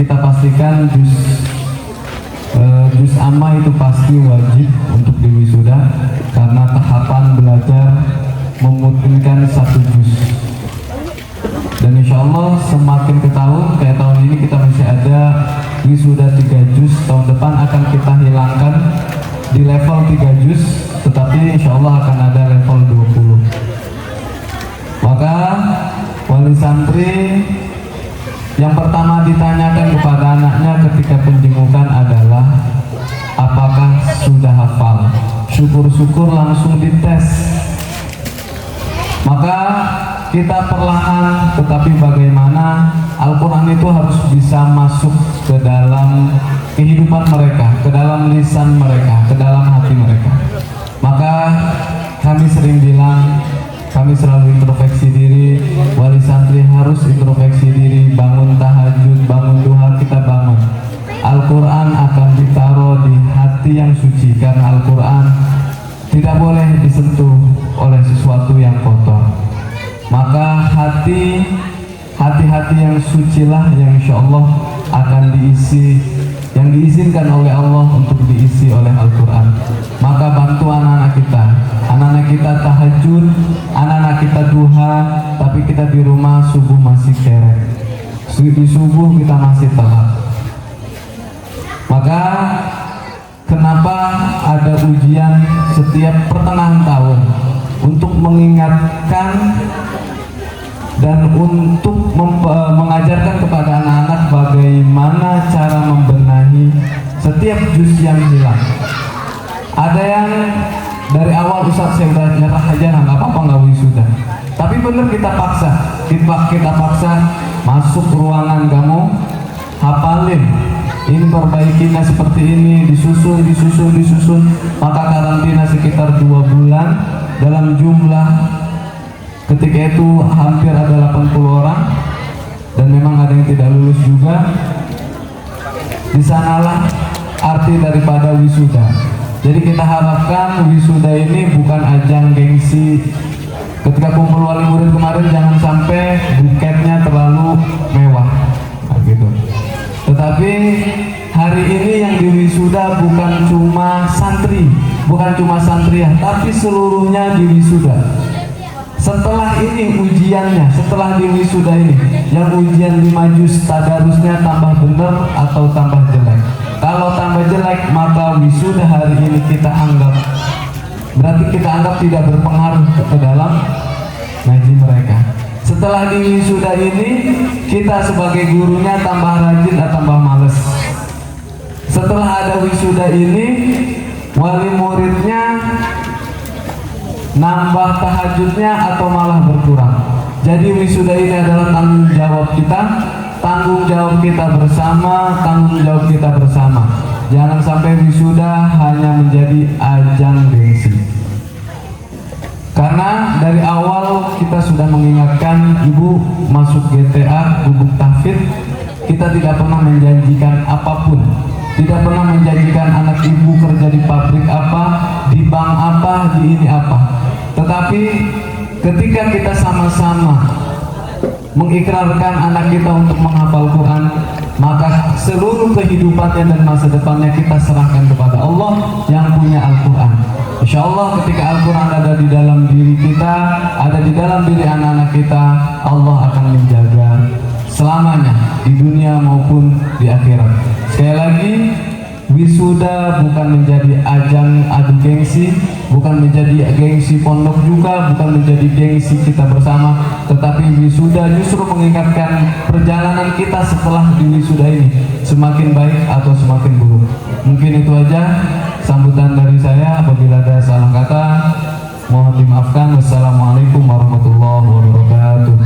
kita pastikan juz amma itu pasti wajib untuk diwisuda karena tahapan belajar memungkinkan 1 juz. Dan insya Allah semakin ke tahun, kayak tahun ini kita masih ada wisuda 3 juz, tahun depan akan kita hilangkan di level 3 juz, tetapi insya Allah akan ada level 20. Maka wali santri yang pertama ditanyakan kepada anaknya ketika penjengukan adalah apakah sudah hafal. Syukur-syukur langsung dites. Maka kita perlahan tetapi bagaimana Al-Quran itu harus bisa masuk ke dalam kehidupan mereka, ke dalam lisan mereka, ke dalam hati mereka. Maka kami sering bilang, kami selalu introspeksi diri, wali santri harus introspeksi diri, bangun tahajud, bangun duha, kita bangun. Al-Quran akan ditaruh di hati yang suci karena Al-Quran tidak boleh disentuh oleh sesuatu yang kotor. Maka hati-hati yang sucilah yang insya Allah akan diisi, yang diizinkan oleh Allah untuk diisi oleh Al-Quran. Maka bantu anak-anak kita tahajud, anak-anak kita duha, tapi kita di rumah subuh masih kerek, di subuh kita masih telat. Maka kenapa ada ujian setiap pertengahan tahun untuk mengingatkan dan untuk mengajarkan kepada anak-anak bagaimana cara membenahi setiap juz yang hilang. Ada yang dari awal Ustaz saya udah nyerah aja, nggak apa-apa, nggak wisuda. Tapi bener kita paksa masuk ruangan kamu, hafalin. Ini perbaikinya seperti ini, disusun. Maka karantina sekitar 2 bulan dalam jumlah ketika itu hampir ada 80 orang dan memang ada yang tidak lulus juga. Di sanalah arti daripada wisuda. Jadi kita harapkan wisuda ini bukan ajang gengsi. Ketika kumpul wali murid kemarin jangan sampai buketnya terlalu mewah, gitu. Tetapi hari ini yang diwisuda bukan cuma santri, bukan cuma santriah, tapi seluruhnya diwisuda. Setelah ini ujiannya, setelah diwisuda ini, yang ujian 5 juz tadarusnya tambah benar atau tambah jelek. Kalau tambah jelek, maka wisuda hari ini kita anggap, berarti kita anggap tidak berpengaruh ke dalam ngaji mereka. Setelah diwisuda ini, kita sebagai gurunya tambah rajin atau tambah males. Setelah ada wisuda ini, wali muridnya nambah tahajudnya atau malah berkurang. Jadi wisuda ini adalah tanggung jawab kita bersama, Jangan sampai wisuda hanya menjadi ajang gengsi. Karena dari awal kita sudah mengingatkan ibu masuk GTA, gubuk tahfidz, kita tidak pernah menjanjikan apapun. Tidak pernah menjanjikan anak ibu kerja di pabrik apa, di bank apa, di ini apa. Tetapi ketika kita sama-sama mengikrarkan anak kita untuk menghafal Quran, maka seluruh kehidupannya dan masa depannya kita serahkan kepada Allah yang punya Al-Quran. Insya Allah ketika Al-Quran ada di dalam diri kita, ada di dalam diri anak-anak kita, Allah akan menjaga selamanya di dunia maupun di akhirat. Sekali lagi, wisuda bukan menjadi ajang adu gengsi, bukan menjadi gengsi pondok juga, bukan menjadi gengsi kita bersama, tetapi wisuda justru mengingatkan perjalanan kita setelah di wisuda ini semakin baik atau semakin buruk. Mungkin itu aja sambutan dari saya. Apabila ada salah kata, mohon dimaafkan. Wassalamualaikum warahmatullahi wabarakatuh.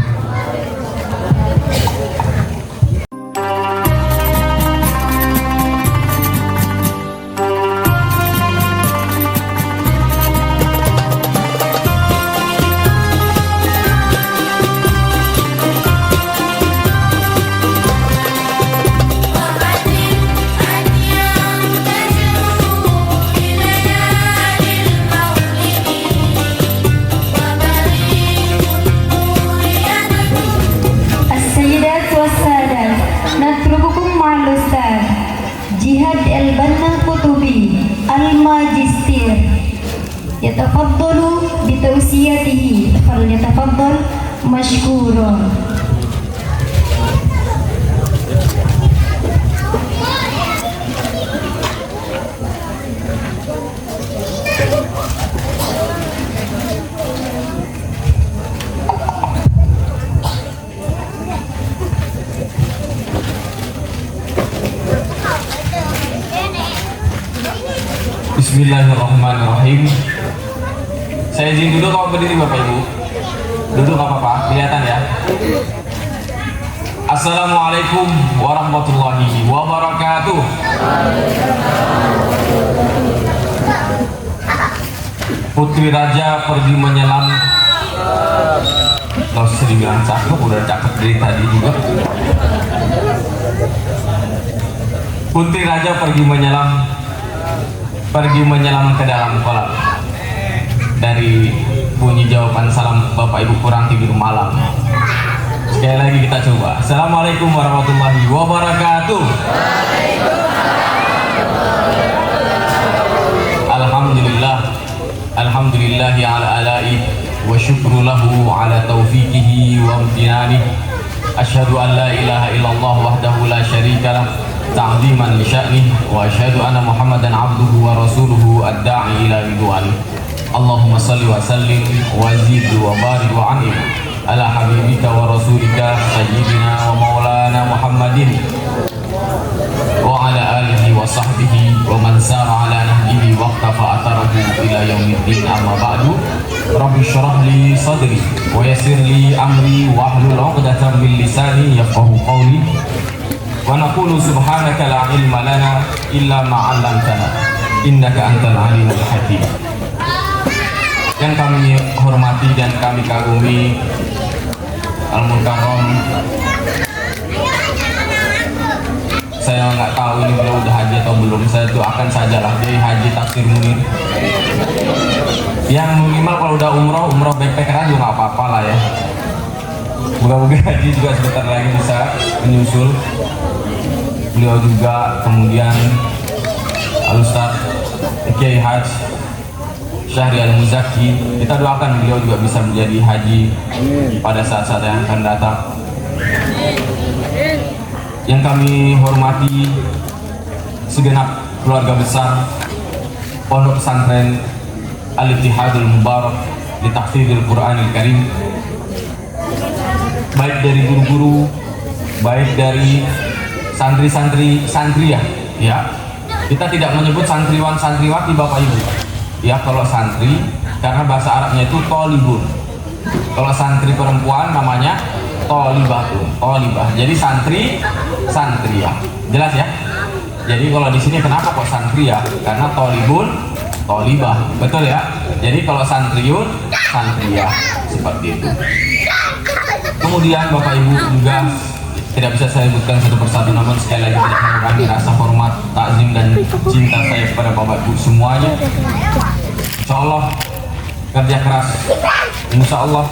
Al-Banna Kutubi Al-Majistir yatafaddalu bitawsiyatihi falyatafaddal mashkuran. Bismillahirrahmanirrahim. Saya izin duduk kalau berdiri Bapak Ibu. Duduk gak apa-apa, kelihatan ya. Assalamualaikum warahmatullahi wabarakatuh. Putri Raja pergi menyelam. Gak usah dibilang cakep, udah cakep dari tadi juga. Putri Raja pergi menyelam ke dalam kolam. Dari bunyi jawaban salam Bapak Ibu kurang tidur malam. Sekali lagi kita coba. Assalamualaikum warahmatullahi wabarakatuh. Alhamdulillahi ala ala'i wa syukru lahu ala taufiqihi wa amtinani. Asyhadu an la ilaha illallah wahdahu la syarika lah ta'ziman li sya'nih wa asyhadu anna Muhammadan abduhu wa rasuluhu ad-da'i ila ridwani. Allahumma salli wa sallim wa zid wa barik wa an'im ala habibika wa rasulika sayyidina wa maulana Muhammadin wa ala alihi wa sahbihi wa man sara ala nahjihi wa iqtafa atharahu ila yaumiddin. Amma ba'du. Rabbi shrah li sadri wa yassir li amri wa hlul 'uqdatam min lisani yafqahu qawli. Wa naqulu subhanaka la ilma lana illa ma 'allamtana innaka antal alimul hakim. Yang kami hormati dan kami kagumi Al-Mukarram, saya nggak tahu ini beliau udah haji atau belum. Saya doakan sajalah dia haji taksir munir. Yang minimal kalau udah umroh backpacker aja nggak apa-apa lah ya. Moga-moga haji juga sebentar lagi bisa menyusul. Beliau juga kemudian Al-Ustaz Kiai Haji Syahri Al-Muzaki, kita doakan beliau juga bisa menjadi haji pada saat-saat yang akan datang. Yang kami hormati segenap keluarga besar Pondok Pesantren Al-Ittihadul Mubarak di Tahfidzul Qur'anil Karim, baik dari guru-guru, baik dari santriah ya. Kita tidak menyebut santriwan santriwati Bapak Ibu ya, kalau santri karena bahasa Arabnya itu tolibun. Kalau santri perempuan namanya tolibah. Jadi santriah. Jelas ya? Jadi kalau di sini kenapa kok santriah? Karena tolibun, tolibah. Betul ya? Jadi kalau santriun, santriah, seperti itu. Kemudian Bapak Ibu juga tidak bisa saya sebutkan satu persatu, namun sekali lagi tidak mengurangi rasa hormat, takzim dan cinta saya kepada Bapak Ibu semuanya. Insya Allah kerja keras, Insya Allah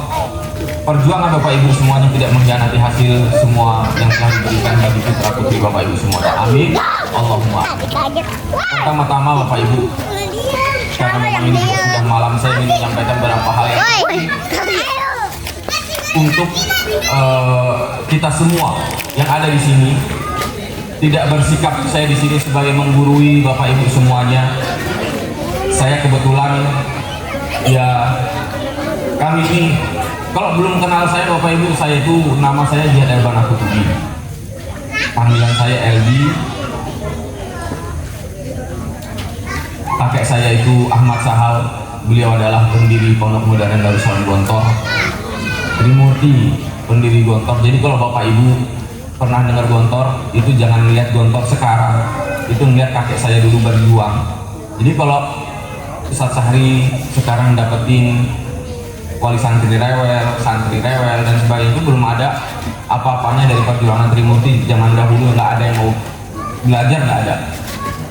perjuangan Bapak Ibu semuanya tidak mengkhianati hasil semua yang telah diberikan bagi putra putri Bapak Ibu semua. Amin. Allahumma. Pertama-tama Bapak Ibu, karena memang ini sudah malam, saya ingin menyampaikan beberapa hal yang untuk kita semua yang ada di sini. Tidak bersikap saya di sini sebagai menggurui Bapak Ibu semuanya. Saya kebetulan ya, kami ini kalau belum kenal saya Bapak Ibu, saya itu nama saya Jihad Al-Banna Kutubi, panggilan saya LB. Kakek saya itu Ahmad Sahal, beliau adalah pendiri Pondok Modern Darussalam Gontor. Trimurti, pendiri Gontor. Jadi kalau Bapak Ibu pernah dengar Gontor, itu jangan lihat Gontor sekarang, itu melihat kakek saya dulu berjuang. Jadi kalau Ustaz Sahri sekarang dapetin wali santri rewel dan sebagainya, itu belum ada apa-apanya dari perjuangan Trimurti zaman dahulu. Nggak ada yang mau belajar, nggak ada.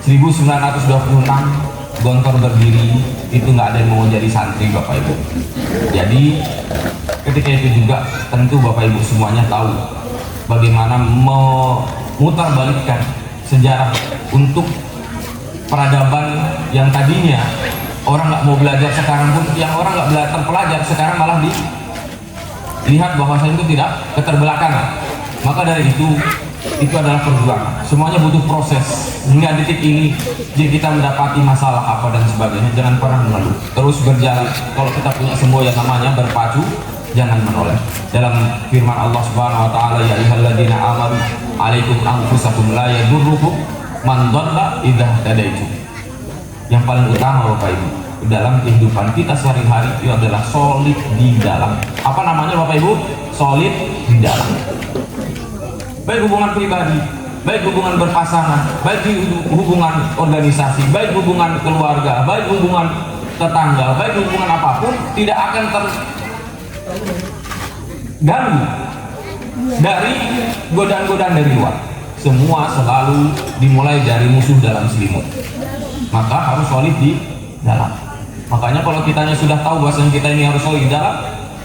1926 Gontor berdiri, itu nggak ada yang mau jadi santri Bapak Ibu. Jadi ketika itu juga tentu Bapak Ibu semuanya tahu bagaimana memutarbalikkan sejarah untuk peradaban yang tadinya orang nggak mau belajar, sekarang pun yang orang nggak belajar terpelajar sekarang malah dilihat bahwasanya itu tidak keterbelakangan. Maka dari itu adalah perjuangan. Semuanya butuh proses. Hingga detik ini jika kita mendapati masalah apa dan sebagainya, jangan pernah mengeluh, terus berjalan. Kalau kita punya semua yang namanya berpacu, jangan menoleh. Dalam firman Allah Subhanahu wa taala, ya ayyuhalladzina amanu alaikum anfusakum la yadurrukum man dhalla idza tadaitum. Yang paling utama Bapak Ibu dalam kehidupan kita sehari-hari itu adalah solid di dalam. Apa namanya Bapak Ibu? Solid di dalam. Baik hubungan pribadi, baik hubungan berpasangan, baik hubungan organisasi, baik hubungan keluarga, baik hubungan tetangga, baik hubungan apapun, tidak akan terganggu dari godaan-godaan dari luar. Semua selalu dimulai dari musuh dalam selimut. Maka harus solid di dalam. Makanya kalau kitanya sudah tahu bahwa kita ini harus solid di dalam,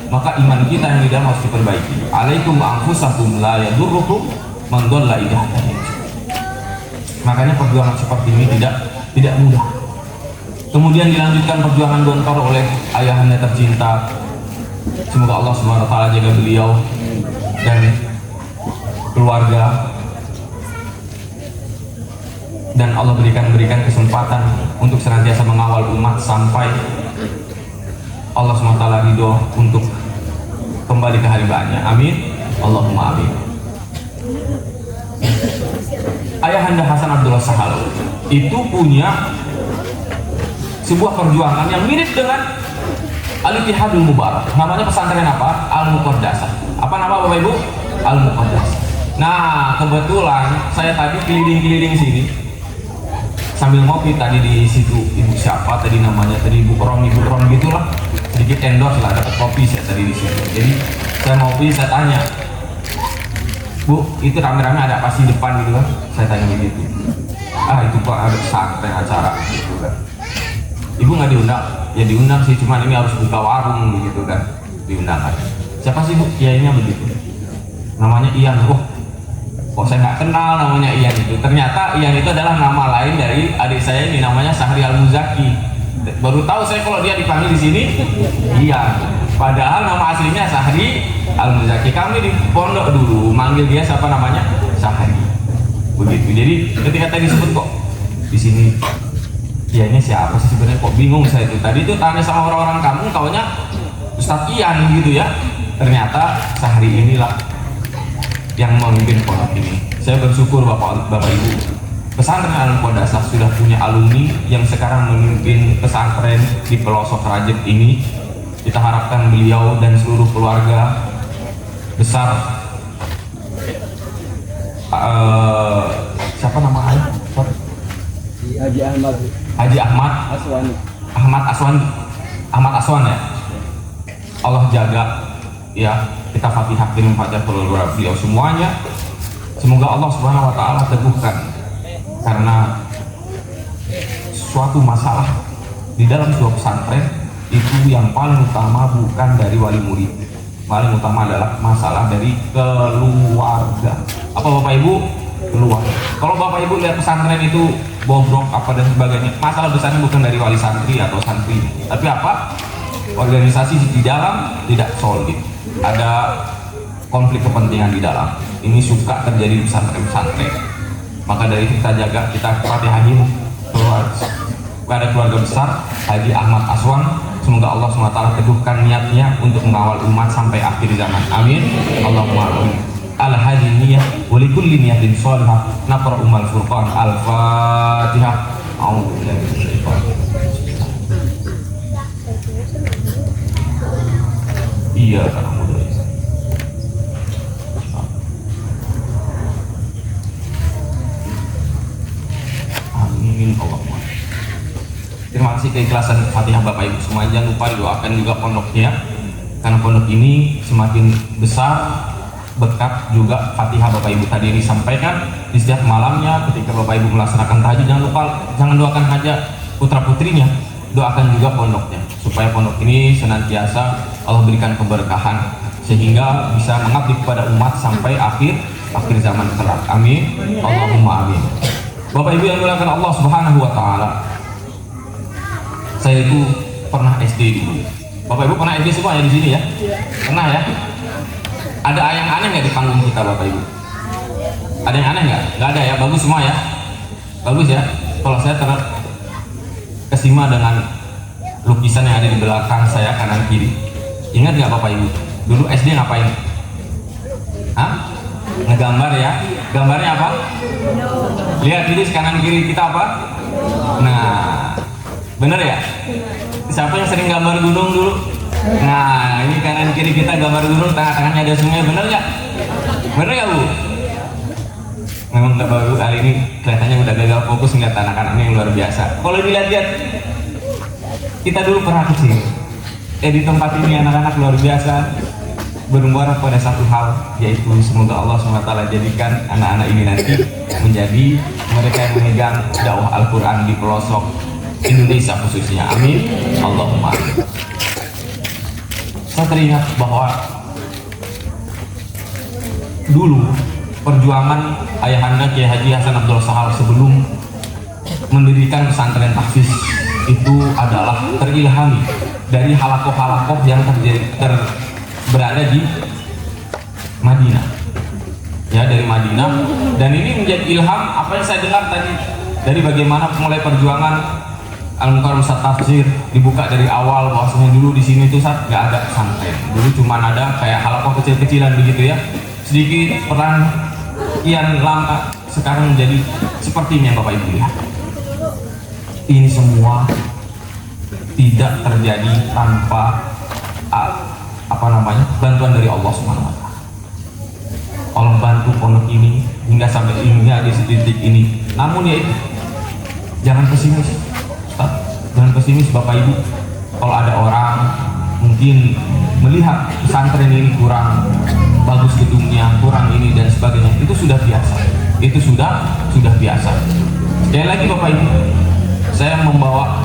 maka iman kita yang di dalam harus diperbaiki. Alaikum anfusakum la yadurrukum man dhalla idza hadaytum. Makanya perjuangan seperti ini tidak mudah. Kemudian dilanjutkan perjuangan gontor oleh ayahanda tercinta. Semoga Allah Subhanahu wa taala jaga beliau dan keluarga, dan Allah berikan kesempatan untuk senantiasa mengawal umat sampai Allah SWT ridho untuk kembali ke haribaannya. Amin. Allahumma amin. Ayahanda Hasan Abdullah Sahal itu punya sebuah perjuangan yang mirip dengan Al-Ittihadul Mubarak. Namanya pesantren apa? Al-Muqaddasah. Apa nama Bapak Ibu? Al-Muqaddasah. Nah, kebetulan saya tadi keliling-keliling sini sambil ngopi tadi di situ. Ibu siapa tadi namanya? Tadi Ibu Krom gitulah. Sedikit endorse lah, dapat kopi saya tadi di situ. Jadi saya ngopi, saya tanya, Bu, itu rame-rame ada apa sih depan gitu kan? Saya tanya begitu. Ah, itu kok ada pesantren acara gitu kan. Ibu nggak diundang? Ya diundang sih, cuman ini harus buka warung begitu kan. Diundang kan. Siapa sih Bu? Kiainya begitu. Namanya Ian. Oh, kok saya nggak kenal namanya Ian itu. Ternyata Ian itu adalah nama lain dari adik saya ini, namanya Sahri Al-Muzaki. Baru tahu saya kalau dia dipanggil di sini Ian. Padahal nama aslinya Sahri Al-Muzaki. Kami di pondok dulu manggil dia siapa namanya? Sahri. Begitu. Jadi ketika tadi disebut kok di sini Iannya siapa sih sebenarnya, kok bingung saya itu. Tadi itu tanya sama orang-orang kampung, taunya Ustadz Ian gitu ya. Ternyata Sahri inilah yang memimpin pondok ini. Saya bersyukur Bapak Ibu, pesantren Al-Muqaddasah sudah punya alumni yang sekarang memimpin pesantren di pelosok Rajab ini. Kita harapkan beliau dan seluruh keluarga besar siapa namanya? Haji Ahmad Aswan ya. Allah jaga ya. Kita Fatihah dengan Fatihah keluarga beliau semuanya. Semoga Allah Subhanahu wa taala teguhkan, karena suatu masalah di dalam sebuah pesantren itu yang paling utama bukan dari wali murid. Paling utama adalah masalah dari keluarga. Apa Bapak Ibu? Keluarga. Kalau Bapak Ibu lihat pesantren itu bobrok apa dan sebagainya, masalah besarnya bukan dari wali santri atau santri, tapi apa? Organisasi di dalam tidak solid. Ada konflik kepentingan di dalam. Ini suka terjadi di pesantren-pesantren. Maka dari kita jaga, kita fatihahin kepada keluarga besar Haji Ahmad Aswan. Semoga Allah SWT teguhkan niatnya untuk mengawal umat sampai akhir zaman. Amin. Allahumma amin. Al-Hadi niyah wa likulli niyatin shalihah naqra umal furqan. Al-Fatihah. A'udzubillahi minasyaitonir rajim. Iya, karena mudah. Amin Allahumma. Terima kasih keikhlasan Fatihah Bapak Ibu semua. Jangan lupa doakan juga pondoknya, karena pondok ini semakin besar berkat juga Fatihah Bapak Ibu tadi disampaikan di setiap malamnya ketika Bapak Ibu melaksanakan tahajud. Jangan doakan hanya putra putrinya, doakan juga pondoknya supaya pondok ini senantiasa Allah berikan keberkahan sehingga bisa mengabdi kepada umat sampai akhir zaman kelak. Amin. Allahumma amin. Bapak Ibu yang dimuliakan Allah Subhanahu wa taala. Saya itu pernah SD dulu. Bapak Ibu pernah SD semua ya di sini ya? Pernah ya? Ada yang aneh nggak di panggung kita Bapak Ibu? Ada yang aneh nggak? Nggak ada ya? Bagus semua ya? Bagus ya? Kalau saya kesima dengan lukisan yang ada di belakang saya kanan kiri. Ingat nggak Bapak Ibu? Dulu SD ngapain? Hah? Ngegambar ya? Gambarnya apa? Lihat ini kanan kiri kita apa? Nah, bener ya? Siapa yang sering gambar gunung dulu? Nah, ini kanan kiri kita gambar gunung, tengah-tengahnya ada sungai, bener nggak? Bener nggak Bu? Memang nggak baru kali ini kelihatannya udah gagal fokus ngeliat anak-anaknya yang luar biasa. Kalau dilihat-lihat, kita dulu pernah kecil. Di tempat ini anak-anak luar biasa bermuara pada satu hal, yaitu semoga Allah SWT jadikan anak-anak ini nanti menjadi mereka yang memegang dakwah Al-Quran di pelosok Indonesia khususnya. Amin. Allahumma. Saya teringat bahwa dulu perjuangan ayahanda Kiai Haji Hasan Abdul Sahal sebelum mendirikan pesantren tahfiz itu adalah terilhami dari halakoh-halakoh yang berada di Madinah, ya, dari Madinah. Dan ini menjadi ilham apa yang saya dengar tadi dari bagaimana mulai perjuangan Al-Mukarram Ustaz Tafsir dibuka dari awal, bahwasanya dulu di sini tuh saat nggak ada pesantren, dulu cuma ada kayak halakoh kecil-kecilan begitu ya, sedikit peran kian lama sekarang menjadi seperti ini yang Bapak Ibu lihat. Ini semua tidak terjadi tanpa bantuan dari Allah Subhanahu wa taala. Allah bantu pondok ini hingga sampai hingga di titik ini. Namun ya itu, jangan pesimis. Jangan pesimis Bapak Ibu. Kalau ada orang mungkin melihat pesantren ini kurang bagus gedungnya, kurang ini dan sebagainya, itu sudah biasa. Itu sudah biasa. Sekali lagi Bapak Ibu, saya membawa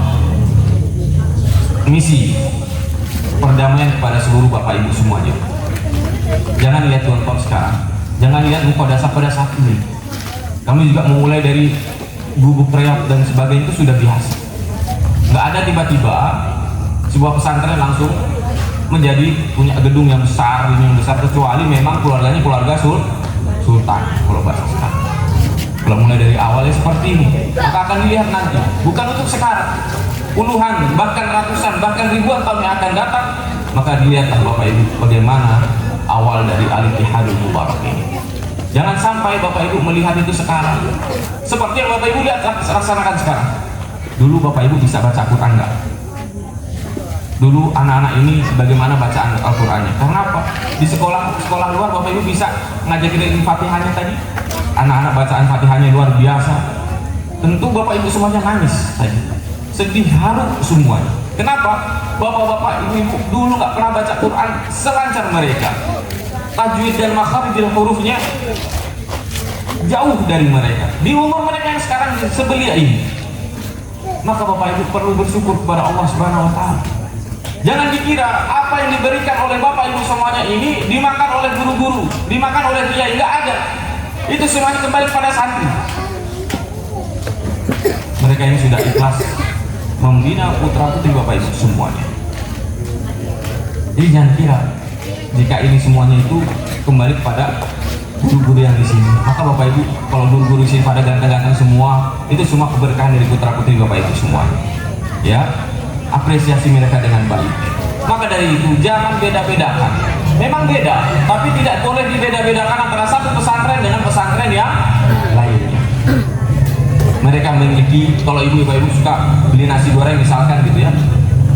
misi perdamaian kepada seluruh Bapak Ibu semuanya. Jangan lihat contoh sekarang, jangan lihat mukodasa pada saat ini. Kami juga memulai dari gubuk reok dan sebagainya, itu sudah biasa. Nggak ada tiba-tiba sebuah pesantren langsung menjadi punya gedung yang besar, ini yang besar, kecuali memang keluarganya keluarga sultan kalau bahasa sekarang. Kalau mulai dari awalnya seperti ini, maka akan dilihat nanti, bukan untuk sekarang, puluhan, bahkan ratusan, bahkan ribuan tahun yang akan datang, maka dilihatlah Bapak Ibu bagaimana awal dari Al-Ittihadul Mubarak ini. Jangan sampai Bapak Ibu melihat itu sekarang seperti yang Bapak Ibu lihat laksanakan sekarang. Dulu Bapak Ibu bisa baca Quran nggak? Dulu anak-anak ini bagaimana bacaan Al-Qurannya? Karena apa? Di sekolah luar Bapak Ibu bisa ngajakin Fatihahnya tadi. Anak-anak bacaan Fatihahnya luar biasa. Tentu Bapak Ibu semuanya nangis tadi. Sedih, haru semuanya. Kenapa? Bapak-bapak, ibu-ibu dulu nggak pernah baca Quran selancar mereka. Tajwid dan makharijil hurufnya jauh dari mereka. Di umur mereka yang sekarang sebelia ini. Maka Bapak Ibu perlu bersyukur kepada Allah Subhanahu wa taala. Jangan dikira apa yang diberikan oleh Bapak Ibu semuanya ini dimakan oleh guru-guru, dimakan oleh kiai, enggak ada. Itu semuanya kembali pada santri. Mereka ini sudah ikhlas membina putra-putri Bapak Ibu semuanya. Jadi jangan kira jika ini semuanya itu kembali kepada guru-guru yang di sini. Maka Bapak Ibu, kalau guru-guru sini pada ganteng-ganteng semua, itu semua keberkahan dari putra-putri Bapak Ibu semuanya. Ya, apresiasi mereka dengan baik. Maka dari itu jangan beda-bedakan. Memang beda, tapi tidak boleh dibeda-bedakan antara satu pesantren dengan pesantren yang lainnya. Mereka memiliki, kalau ibu-ibu suka beli nasi goreng misalkan gitu ya,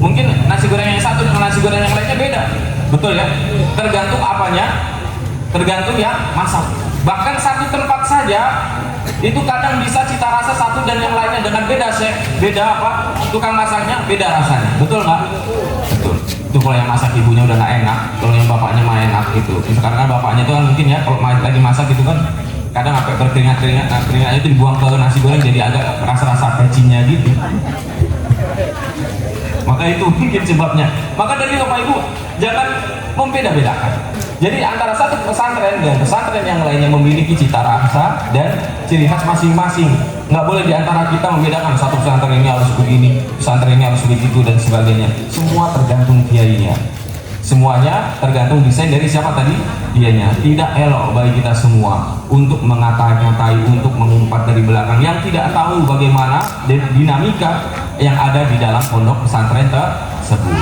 mungkin nasi goreng yang satu dengan nasi goreng yang lainnya beda, betul ya? Tergantung apanya, tergantung yang masak. Bahkan satu tempat saja itu kadang bisa cita rasa satu dan yang lainnya dengan beda apa? Tukang masaknya beda rasanya, betul nggak? Betul. Itu kalau yang masak ibunya udah nggak enak, kalau yang bapaknya mah enak gitu. Sekarang kan bapaknya itu kan mungkin ya kalau lagi masak gitu kan kadang sampai berkeringat-keringat, nah keringatnya itu dibuang ke nasi goreng jadi agak rasa-rasa pecinya gitu. Maka itu mungkin sebabnya. Maka dari Bapak Ibu jangan membeda-bedakan. Jadi antara satu pesantren dan pesantren yang lainnya memiliki cita rasa dan ciri khas masing-masing. Nggak boleh diantara kita membedakan satu pesantren ini harus begini, pesantren ini harus begitu dan sebagainya. Semua tergantung kiainya. Semuanya tergantung desain dari siapa tadi? Dianya. Tidak elok bagi kita semua untuk mengata-ngatai, untuk mengumpat dari belakang yang tidak tahu bagaimana dinamika yang ada di dalam pondok pesantren tersebut.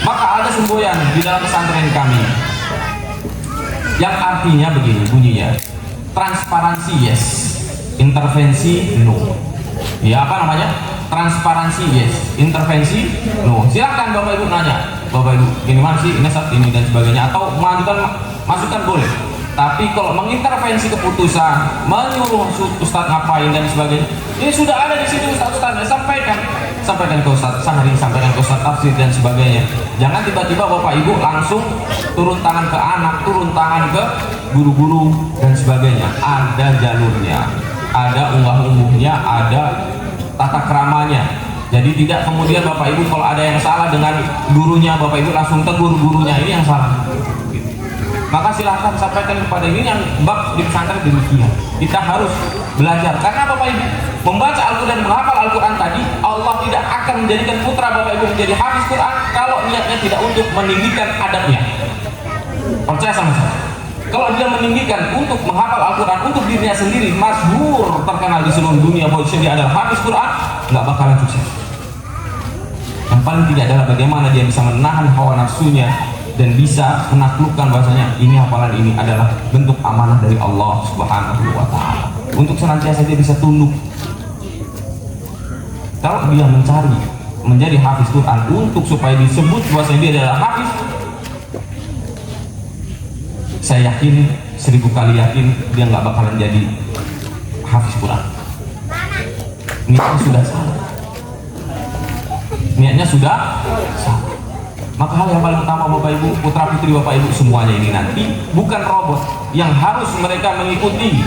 Maka ada semboyan di dalam pesantren kami yang artinya begini bunyinya, transparansi yes, intervensi no. Ya, apa namanya? Transparansi yes, intervensi no. Silakan Bapak Ibu nanya, Bapak Ibu ini mana sih, ini saat ini dan sebagainya, atau mengajukan masukan boleh. Tapi kalau mengintervensi keputusan, menyuruh Ustadz ngapain dan sebagainya, ini sudah ada di situ Ustadz sampaikan ke Ustadz Sahri, sampaikan ke Ustadz Tafsir dan sebagainya. Jangan tiba-tiba Bapak Ibu langsung turun tangan ke anak, turun tangan ke guru-guru dan sebagainya. Ada jalurnya, ada unggah-ungguhnya, ada tata keramanya. Jadi tidak kemudian Bapak Ibu kalau ada yang salah dengan gurunya, Bapak Ibu langsung tegur gurunya, ini yang salah. Maka silahkan sampaikan kepada ini yang bab di pesantren demikian. Kita harus belajar karena Bapak Ibu membaca Al-Quran dan menghafal Al-Quran tadi, Allah tidak akan menjadikan putra Bapak Ibu menjadi hafiz Quran kalau niatnya tidak untuk meninggikan adabnya. Percaya sama saya. Kalau dia meninggikan untuk menghafal Al-Quran untuk dirinya sendiri, masyhur terkenal di seluruh dunia bahwa dia adalah hafiz Quran, nggak bakalan sukses. Yang paling tidak adalah bagaimana dia bisa menahan hawa nafsunya dan bisa menaklukkan bahwasanya ini hafalan ini adalah bentuk amanah dari Allah Subhanahu wa Ta'ala untuk senantiasa dia bisa tunduk. Kalau dia mencari menjadi hafiz Quran untuk supaya disebut bahwasanya dia adalah hafiz, saya yakin 1000 kali yakin dia nggak bakalan jadi hafiz Quran. Niatnya sudah salah. Niatnya sudah salah. Maka hal yang paling utama Bapak Ibu, putra putri Bapak Ibu semuanya ini nanti bukan robot yang harus mereka mengikuti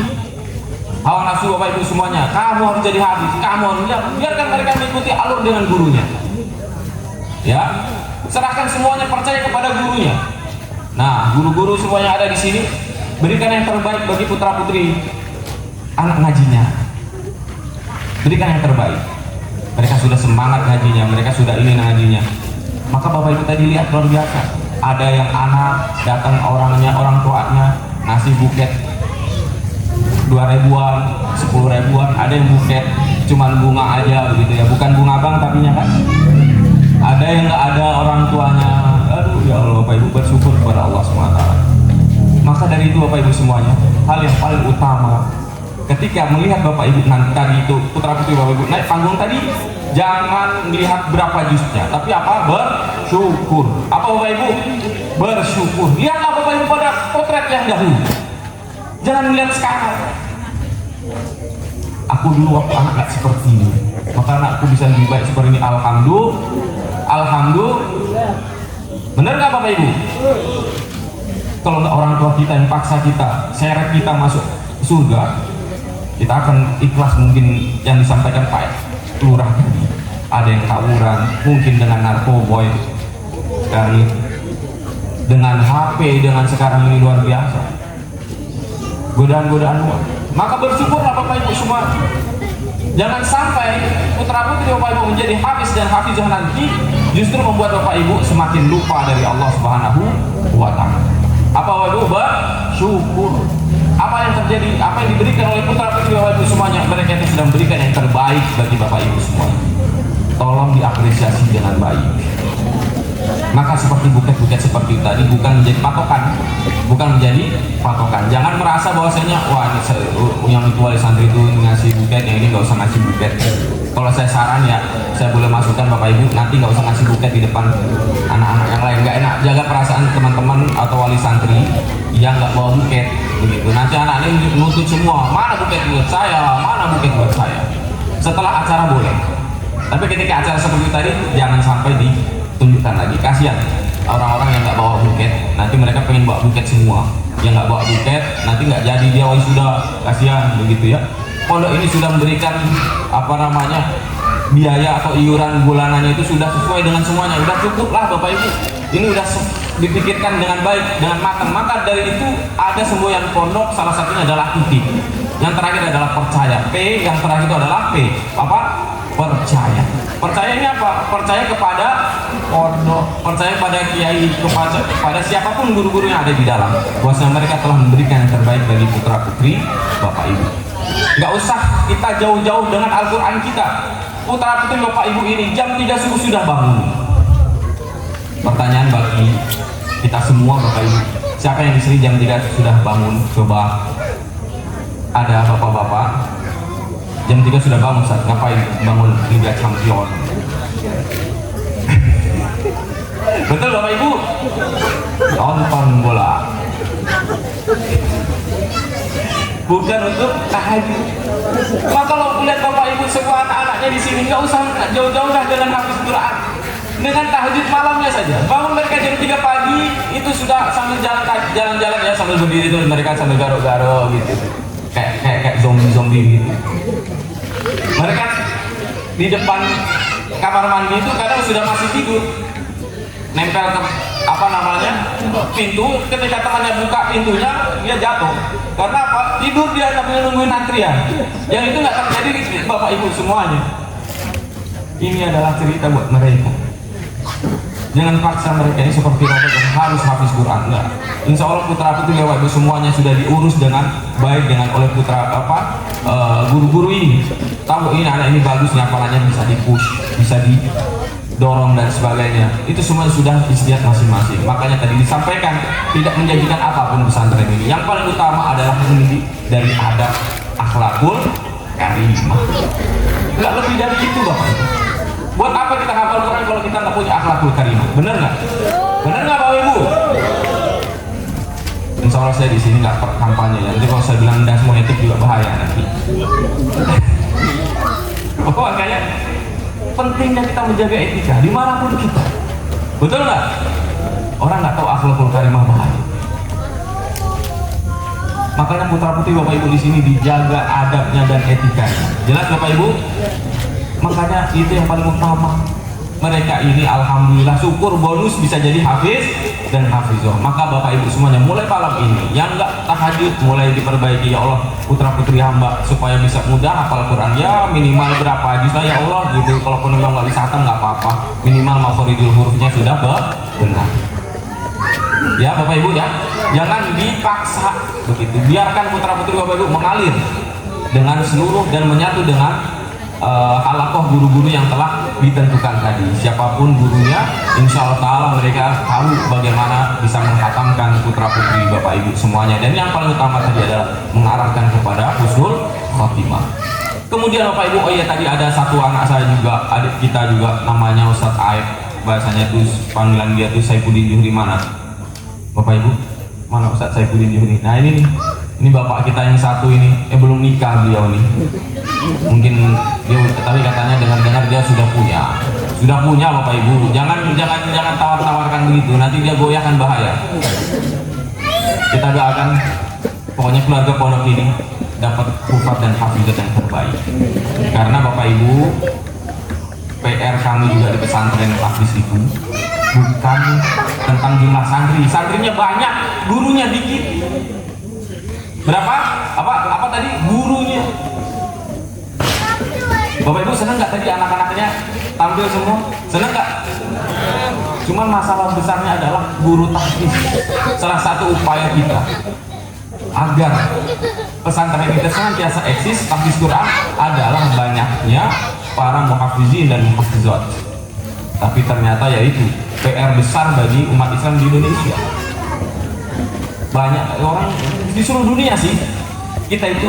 hawa nafsu Bapak Ibu semuanya. Kamu harus jadi hafiz, kamu harus, biarkan mereka mengikuti alur dengan gurunya. Ya, serahkan semuanya, percaya kepada gurunya. Nah, guru-guru semuanya ada di sini, berikan yang terbaik bagi putra putri anak ngajinya. Berikan yang terbaik. Mereka sudah semangat ngajinya, mereka sudah ini ngajinya. Maka Bapak Ibu tadi lihat luar biasa. Ada yang anak datang orangnya, orang tuanya ngasih buket 2.000-an, 10.000-an, ada yang buket cuman bunga aja begitu ya, bukan bunga bang tapi kan. Ada yang nggak ada orang tuanya. Aduh ya Allah, Bapak Ibu bersyukur kepada Allah SWT. Maka dari itu Bapak Ibu semuanya, hal yang paling utama ketika melihat Bapak Ibu nanti tadi itu putra putri Bapak Ibu naik panggung tadi, jangan melihat berapa jusnya, tapi apa? Bersyukur. Apa Bapak Ibu? Bersyukur. Lihatlah Bapak Ibu pada potret yang dahulu. Jangan melihat sekarang. Aku dulu waktu anak gak seperti ini, maka anakku bisa lebih baik seperti ini. Alhamdulillah. Benar gak Bapak Ibu? Kalau nggak orang tua kita yang paksa kita, seret kita masuk surga, kita akan ikhlas mungkin yang disampaikan Pak Lurah tadi. Ada yang tawuran, mungkin dengan narkoboy, sekarang dengan HP, dengan sekarang ini luar biasa. Godaan-godaan luar. Maka bersyukurlah Bapak Ibu semua. Jangan sampai putra putri Bapak Ibu menjadi hafiz dan hafizah nanti justru membuat Bapak Ibu semakin lupa dari Allah Subhanahu wa Ta'ala. Apa Bapak Ibu? Bersyukur. Apa yang terjadi, apa yang diberikan oleh putra putri Bapak Ibu semuanya, mereka itu sudah memberikan yang terbaik bagi Bapak Ibu semuanya. Tolong diapresiasi dengan baik. Maka seperti buket-buket seperti tadi bukan menjadi patokan, Jangan merasa bahwasanya wah ini yang itu wali santri itu ngasih buket, yang ini nggak usah ngasih buket. Kalau saya saran ya, saya boleh masukkan Bapak Ibu nanti nggak usah ngasih buket di depan anak-anak yang lain. Nggak enak, jaga perasaan teman-teman atau wali santri yang nggak bawa buket begitu. Nanti anak ini nuntut semua, mana buket buat saya, mana buket buat saya. Setelah acara boleh, tapi ketika acara seperti tadi jangan sampai ditunjukkan lagi. Kasihan orang-orang yang nggak bawa buket, nanti mereka pengen bawa buket semua. Yang nggak bawa buket nanti nggak jadi dia wisuda, kasihan begitu ya. Pondok ini sudah memberikan biaya atau iuran bulanannya itu sudah sesuai dengan semuanya, udah cukup lah Bapak Ibu. Ini udah dipikirkan dengan baik, dengan matang. Maka dari itu ada semboyan pondok, salah satunya adalah titik. Yang terakhir adalah percaya. P, yang terakhir itu adalah P. Apa? Percaya. Percaya ini apa? Percaya kepada pondok, percaya pada kiai, kepada siapapun guru-guru yang ada di dalam. Bahwasanya mereka telah memberikan yang terbaik bagi putra putri Bapak Ibu. Nggak usah kita jauh-jauh dengan Al-Quran kita. Putra putri Bapak Ibu ini jam 3 subuh sudah bangun. Pertanyaan bagi kita semua Bapak Ibu, siapa yang di sini jam 3 sudah bangun? Coba. Ada bapak-bapak jam 3 sudah bangun, saat ngapain bangun Liga Champion? Betul Bapak Ibu? Nonton bola, bukan untuk tahajud. Maka kalau lihat Bapak Ibu semua anak-anaknya di sini, nggak usah jauh-jauh dah dengan hafiz Quran, dengan tahajud malamnya saja. Bangun mereka jam 3 pagi itu sudah sambil jalan-jalan ya, sambil berdiri itu mereka sambil garuk-garuk gitu, kayak zombie gitu. Mereka di depan kamar mandi itu kadang sudah masih tidur, nempel ke apa namanya pintu. Ketika temannya buka pintunya, dia jatuh. Karena apa? Tidur dia sambil nungguin antrian. Yang itu nggak terjadi di Bapak Ibu semuanya. Ini adalah cerita buat mereka. Jangan paksa mereka ini seperti Robert yang harus hafiz Quran. Enggak. Insya Allah putra putri Bapak Ibu semuanya sudah diurus dengan baik dengan oleh putra guru-guru ini. Tahu ini anak ini bagus, hafalannya bisa dipush, bisa didorong dan sebagainya. Itu semua sudah istiadat masing-masing. Makanya tadi disampaikan tidak menjanjikan apapun pesantren ini. Yang paling utama adalah mendidik dari adab akhlakul karimah. Enggak lebih dari itu Bapak Ibu. Buat apa kita hafal Quran kalau kita nggak punya akhlakul karimah? Bener nggak? Bener nggak Bapak Ibu? Insya Allah saya di sini nggak kampanye ya. Nanti kalau saya bilang das monetik juga bahaya nanti. Makanya pentingnya kita menjaga etika dimanapun kita. Betul nggak? Orang nggak tahu akhlakul karimah bahaya. Makanya putra putri Bapak Ibu di sini dijaga adabnya dan etikanya. Jelas Bapak Ibu? Makanya itu yang paling utama. Mereka ini alhamdulillah syukur bonus bisa jadi hafiz dan hafizah. Maka Bapak Ibu semuanya mulai malam ini yang enggak tahajud mulai diperbaiki ya Allah, putra putri hamba supaya bisa mudah hafal Quran ya minimal berapa juz ya Allah gitu. Kalaupun memang nggak bisa nggak apa-apa, minimal makhorijul hurufnya sudah benar. Ya Bapak Ibu ya, jangan dipaksa begitu. Biarkan putra putri Bapak Ibu mengalir dengan seluruh dan menyatu dengan halakoh guru-guru yang telah ditentukan tadi. Siapapun gurunya, insya Allah ta'ala mereka tahu bagaimana bisa menghatamkan putra putri Bapak Ibu semuanya. Dan yang paling utama tadi adalah mengarahkan kepada husnul khotimah. Kemudian Bapak Ibu, oh iya tadi ada satu anak saya juga, adik kita juga namanya Ustadz Aib. Bahasanya tuh panggilan dia tuh Saifuddin Juhri. Mana Bapak Ibu? Mana Ustadz Saifuddin Juhri? Nah ini bapak kita yang satu ini, belum nikah beliau nih. Mungkin dia, tapi katanya dengar-dengar dia sudah punya Bapak Ibu. Jangan tawar-tawarkan begitu, nanti dia goyahkan bahaya. Kita doakan pokoknya keluarga pondok ini dapat hufaz dan hafizat yang terbaik. Karena Bapak Ibu, PR kami juga di pesantren Hafiz itu bukan tentang jumlah santri. Santrinya banyak, gurunya dikit. Berapa? Apa tadi? Gurunya. Bapak Ibu senang nggak tadi anak-anaknya tampil semua? Senang nggak? Cuman masalah besarnya adalah guru tahfiz. Salah satu upaya kita agar pesantren kita senantiasa eksis tahfiz Quran adalah banyaknya para muhafizin dan muhafizat. Tapi ternyata yaitu PR besar bagi umat Islam di Indonesia. Banyak orang di seluruh dunia sih, kita itu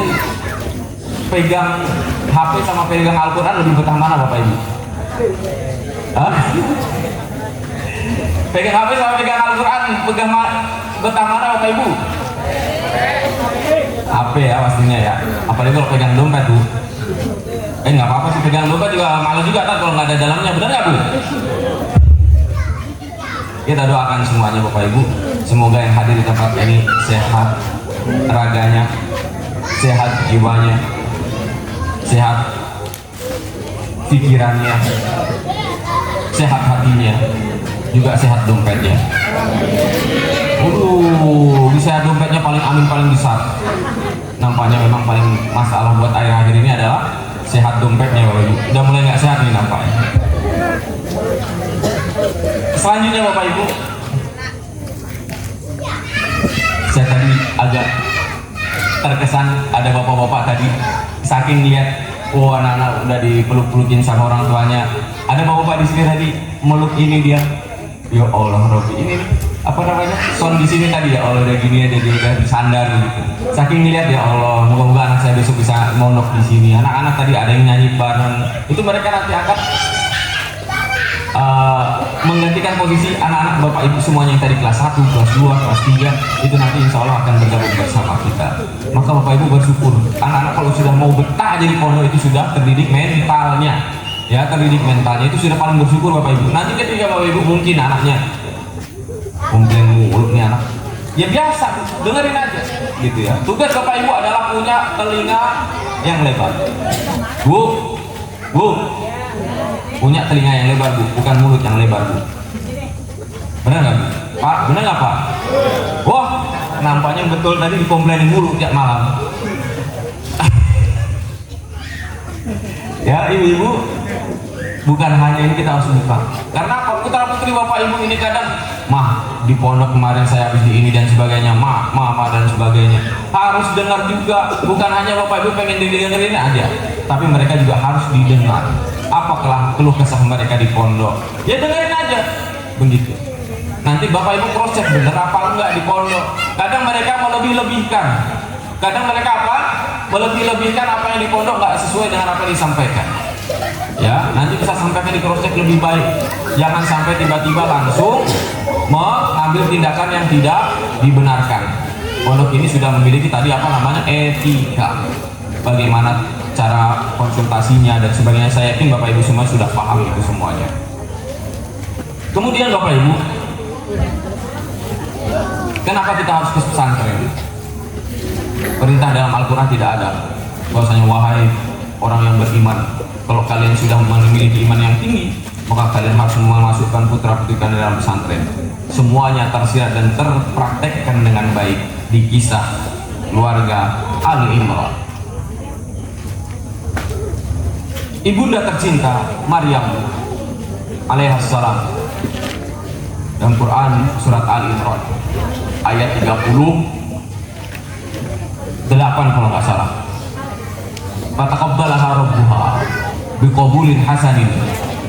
pegang HP sama pegang Al-Quran lebih betah mana Bapak Ibu? Hah? Pegang HP sama pegang Al-Quran betah mana Bapak Ibu? HP ya pastinya ya. Apalagi kalau pegang dompet tuh. Nggak apa-apa sih, pegang dompet juga malu juga kan kalau nggak ada dalamnya, benar nggak Bu? Kita doakan semuanya Bapak Ibu, semoga yang hadir di tempat ini sehat raganya, sehat jiwanya, sehat pikirannya, sehat hatinya, juga sehat dompetnya. Di sehat dompetnya paling amin, paling besar. Nampaknya memang paling masalah buat akhir-akhir ini adalah sehat dompetnya, Bapak Ibu. Udah mulai nggak sehat nih nampaknya. Selanjutnya Bapak Ibu, saya tadi agak terkesan ada bapak-bapak tadi saking lihat anak-anak udah dipeluk-pelukin sama orang tuanya. Ada bapak-bapak di sini tadi meluk ini dia. Ya Allah Robi, ini nih, apa namanya, son di sini tadi, ya Allah udah gini aja dia udah bersandar gitu. Saking ngeliat, ya Allah, moga-moga anak saya besok bisa mondok di sini. Anak-anak tadi ada yang nyanyi bareng, itu mereka nanti akan menggantikan posisi anak-anak bapak ibu semuanya yang tadi kelas 1, kelas 2, kelas 3 itu nanti insya Allah akan bergabung bersama kita. Maka bapak ibu bersyukur, anak-anak kalau sudah mau betah jadi pondok itu sudah terdidik mentalnya, ya terdidik mentalnya itu sudah paling bersyukur bapak ibu. Nanti ketika bapak ibu mungkin anaknya komplain mulut nih anak, ya biasa, dengerin aja gitu ya. Tugas bapak ibu adalah punya telinga yang lebar. Bu, punya telinga yang lebar bu, bukan mulut yang lebar bu. Benar nggak bu? Pak, benar nggak pak? Wah, nampaknya betul tadi dikomplainin mulu tiap malam. Ya ibu-ibu, bukan hanya ini kita harus buka. Karena putra putri bapak ibu ini kadang, mah di pondok kemarin saya habis di ini dan sebagainya, mama dan sebagainya. Harus dengar juga, bukan hanya bapak ibu pengen didengerin aja, tapi mereka juga harus didengar. Apa keluh kesah mereka di pondok? Ya dengerin aja, begitu. Nanti bapak ibu cross check bener apa enggak di pondok. Kadang mereka melebih-lebihkan. Kadang mereka apa? Melebih-lebihkan apa yang di pondok nggak sesuai dengan apa yang disampaikan. Ya, nanti bisa sampaikan di cross check lebih baik. Jangan sampai tiba-tiba langsung mengambil tindakan yang tidak dibenarkan. Pondok ini sudah memiliki tadi apa namanya etika. Bagaimana cara konsultasinya dan sebagainya. Saya yakin bapak ibu semua sudah paham itu semuanya. Kemudian bapak ibu, kenapa kita harus ke pesantren? Perintah dalam Al-Quran tidak ada bahwasanya wahai orang yang beriman, kalau kalian sudah memiliki iman yang tinggi, maka kalian harus memasukkan putra putri kalian dalam pesantren. Semuanya tersirat dan terpraktekkan dengan baik di kisah keluarga Ali Imran. Ibunda tercinta Maryam alaihissalam dalam Quran surat Ali Imran ayat 38 kalau nggak salah. Fataqabbalaha rabbuha biqabulin hasanin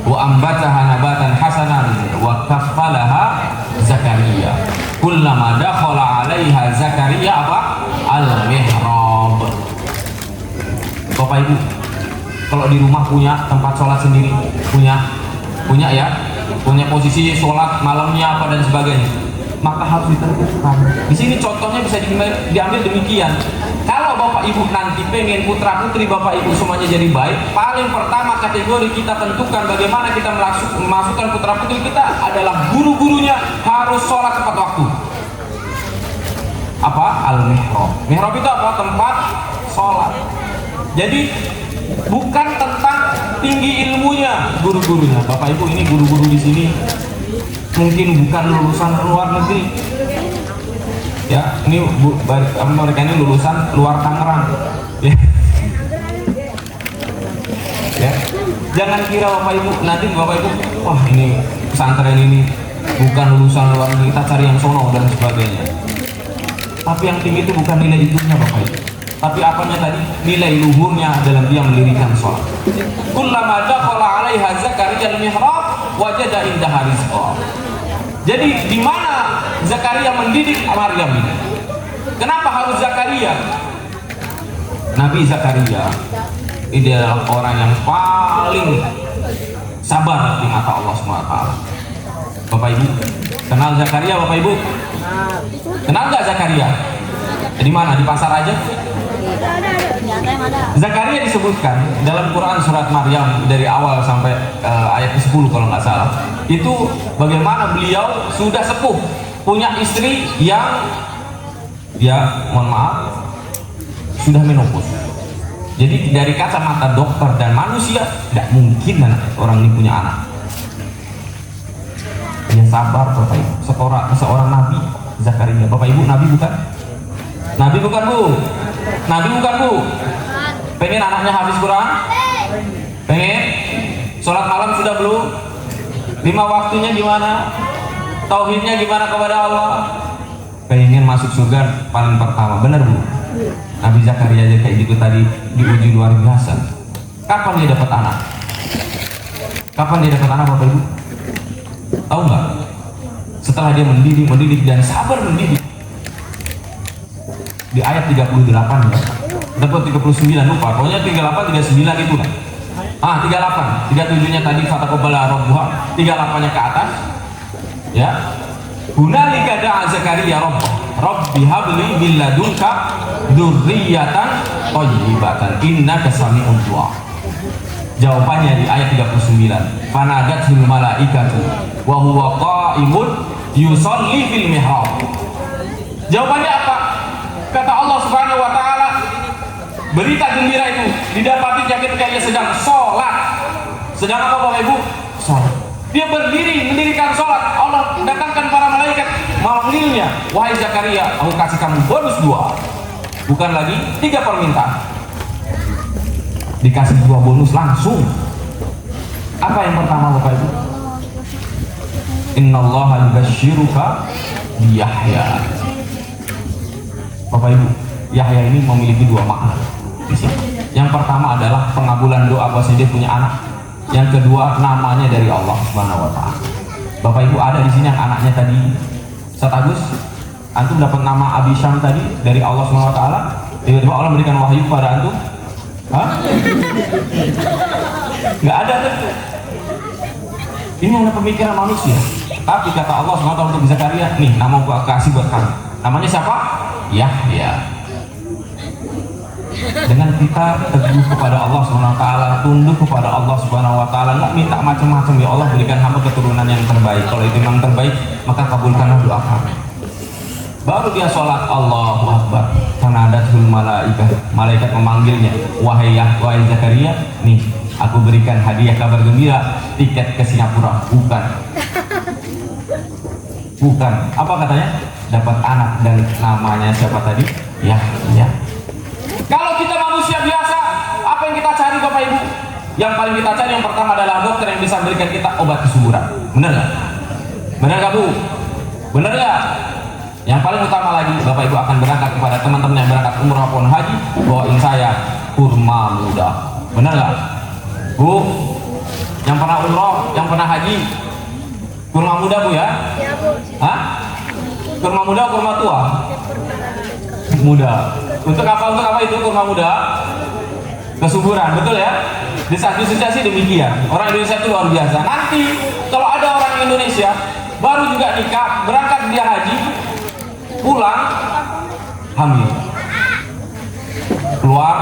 wa ambataha nabatan hasanan wa kaffalaha Zakaria. Kullama dakhala 'alaiha Zakaria apa? Al-mihrab. Bapak Ibu, kalau di rumah punya tempat sholat sendiri, punya ya, punya posisi sholat malamnya apa dan sebagainya, maka harus ditertibkan. Di sini contohnya bisa diambil demikian. Kalau bapak ibu nanti pengen putra putri bapak ibu semuanya jadi baik, paling pertama kategori kita tentukan bagaimana kita memasukkan putra putri kita adalah guru-gurunya harus sholat tepat waktu. Apa? Al-mihrab. Mihrab itu apa? Tempat sholat. Jadi bukan tentang tinggi ilmunya guru-gurunya. Bapak ibu ini guru-guru di sini mungkin bukan lulusan luar negeri, ya ini mereka ini lulusan luar Tangerang, ya. Ya, jangan kira bapak ibu nanti bapak ibu, wah ini pesantren ini bukan lulusan luar negeri, kita cari yang sono dan sebagainya. Tapi yang tinggi itu bukan nilai hidupnya bapak ibu, tapi apanya tadi, nilai luhurnya dalam dia mendirikan sholat. Kullama dakhala 'alaiha Zakaria al-mihrab wajada indaha rizqa. Jadi di mana Zakaria mendidik Maryam ini? Kenapa harus Zakaria? Nabi Zakaria ini adalah orang yang paling sabar di mata Allah SWT. Bapak Ibu, kenal Zakaria Bapak Ibu? Kenal nggak Zakaria? Di mana? Di pasar aja? Zakaria disebutkan dalam Quran surat Maryam dari awal sampai ayat 10 kalau nggak salah. Itu bagaimana beliau sudah sepuh, punya istri yang mohon maaf sudah menopause. Jadi dari kacamata dokter dan manusia tidak mungkin orang ini punya anak. Dia sabar Bapak Ibu. Seorang nabi Zakaria. Bapak Ibu, nabi bukan? Nabi bukan Bu? Nabi bukan Bu? Pengen anaknya hafiz Quran? Pengen? Sholat malam sudah belum? 5 waktunya gimana? Tauhidnya gimana kepada Allah? Pengen masuk surga paling pertama, benar Bu? Nabi Zakaria aja kayak gitu tadi diuji luar biasa. Kapan dia dapat anak? Kapan dia dapat anak Bapak Ibu? Tahu nggak? Setelah dia mendidik dan sabar mendidik. Di ayat 38 ya. Dapat 39 lupa. Pokoknya 38 39 itu lah. 38, 37-nya tadi fataqabbala rabbuha, 38-nya ke atas. Ya. Hunalika da'a Zakaria Rabbi habli min ladunka dzurriyyatan thayyibatan innaka sami'ud du'a. Jawabannya di ayat 39. Fanadatul malaikatu wa huwa qa'imun yusalli fil mihrab. Jawabannya apa? Kata Allah Subhanahu wa taala, berita gembira itu didapatinya ketika dia sedang sholat. Sedang apa Bapak Ibu? Sholat. Dia berdiri mendirikan sholat. Allah datangkan para malaikat memanggilnya, wahai Zakaria, aku kasih kamu bonus 2. Bukan lagi 3 permintaan. Dikasih 2 bonus langsung. Apa yang pertama Bapak Ibu? Innallaha yubashshiruka bi Yahya. Bapak Ibu, Yahya ini memiliki 2 makna di sini. Yang pertama adalah pengabulan doa bahwa dia punya anak. Yang kedua, namanya dari Allah Subhanahu wa taala. Bapak Ibu, ada di sini yang anaknya tadi Ustaz Agus, antum dapat nama Abi Syam tadi dari Allah Subhanahu wa taala. Tiba-tiba Allah memberikan wahyu kepada antum. Hah? Nggak ada tentu. Ini hanya pemikiran manusia. Tapi kata Allah Subhanahu wa taala untuk Zakaria, nih nama gua kasih buat kamu. Namanya siapa? Yahya. Dengan kita teguh kepada Allah Subhanahu wa taala, tunduk kepada Allah Subhanahu wa taala, enggak minta macam-macam, ya Allah berikan hamba keturunan yang terbaik. Kalau itu memang terbaik, maka kabulkanlah doa kami. Baru dia sholat, Allahu Akbar. Karena ada malaikat memanggilnya, wahai Zakaria, nih aku berikan hadiah kabar gembira, tiket ke Singapura. Bukan. Apa katanya? Dapat anak dan namanya siapa tadi? Ya. Kalau kita manusia biasa, apa yang kita cari Bapak Ibu? Yang paling kita cari yang pertama adalah dokter yang bisa berikan kita obat kesuburan. Benar nggak? Benar nggak Bu? Benar nggak? Yang paling utama lagi, Bapak Ibu akan berangkat kepada teman-teman yang berangkat umroh maupun haji, bawain saya kurma muda. Benar nggak? Bu, yang pernah umroh, yang pernah haji, kurma muda Bu ya? Ya Bu. Hah? Kurma muda, kurma tua? Muda. Untuk apa itu kurma muda? Kesuburan, betul ya? Di satu sisi demikian. Orang Indonesia itu luar biasa. Nanti kalau ada orang Indonesia baru juga nikah, berangkat dia haji, pulang hamil. Keluar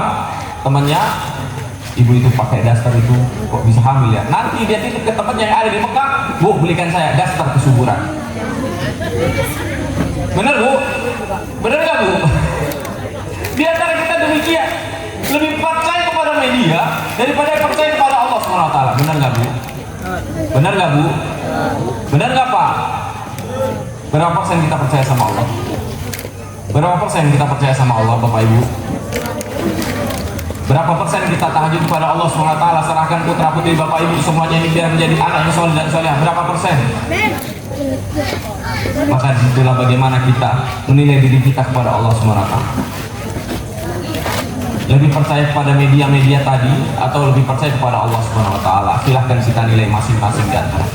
temannya, ibu itu pakai daster itu kok bisa hamil ya? Nanti dia titip ke temannya yang ada di Mekah, Bu belikan saya daster kesuburan. Bener Bu? Bener nggak Bu? Di antara kita demikian, lebih percaya kepada media daripada percaya kepada Allah SWT. Benar nggak Bu? Benar nggak Bu? Benar nggak Pak? Berapa persen kita percaya sama Allah? Berapa persen kita percaya sama Allah Bapak Ibu? Berapa persen kita tahajud kepada Allah SWT, serahkan putra putri Bapak Ibu semuanya ini biar menjadi anak yang soleh dan soleh? Berapa persen? Maka disitulah bagaimana kita menilai diri kita kepada Allah SWT. Lebih percaya kepada media-media tadi atau lebih percaya kepada Allah Subhanahu wa taala? Silahkan kita nilai masing-masing di antara.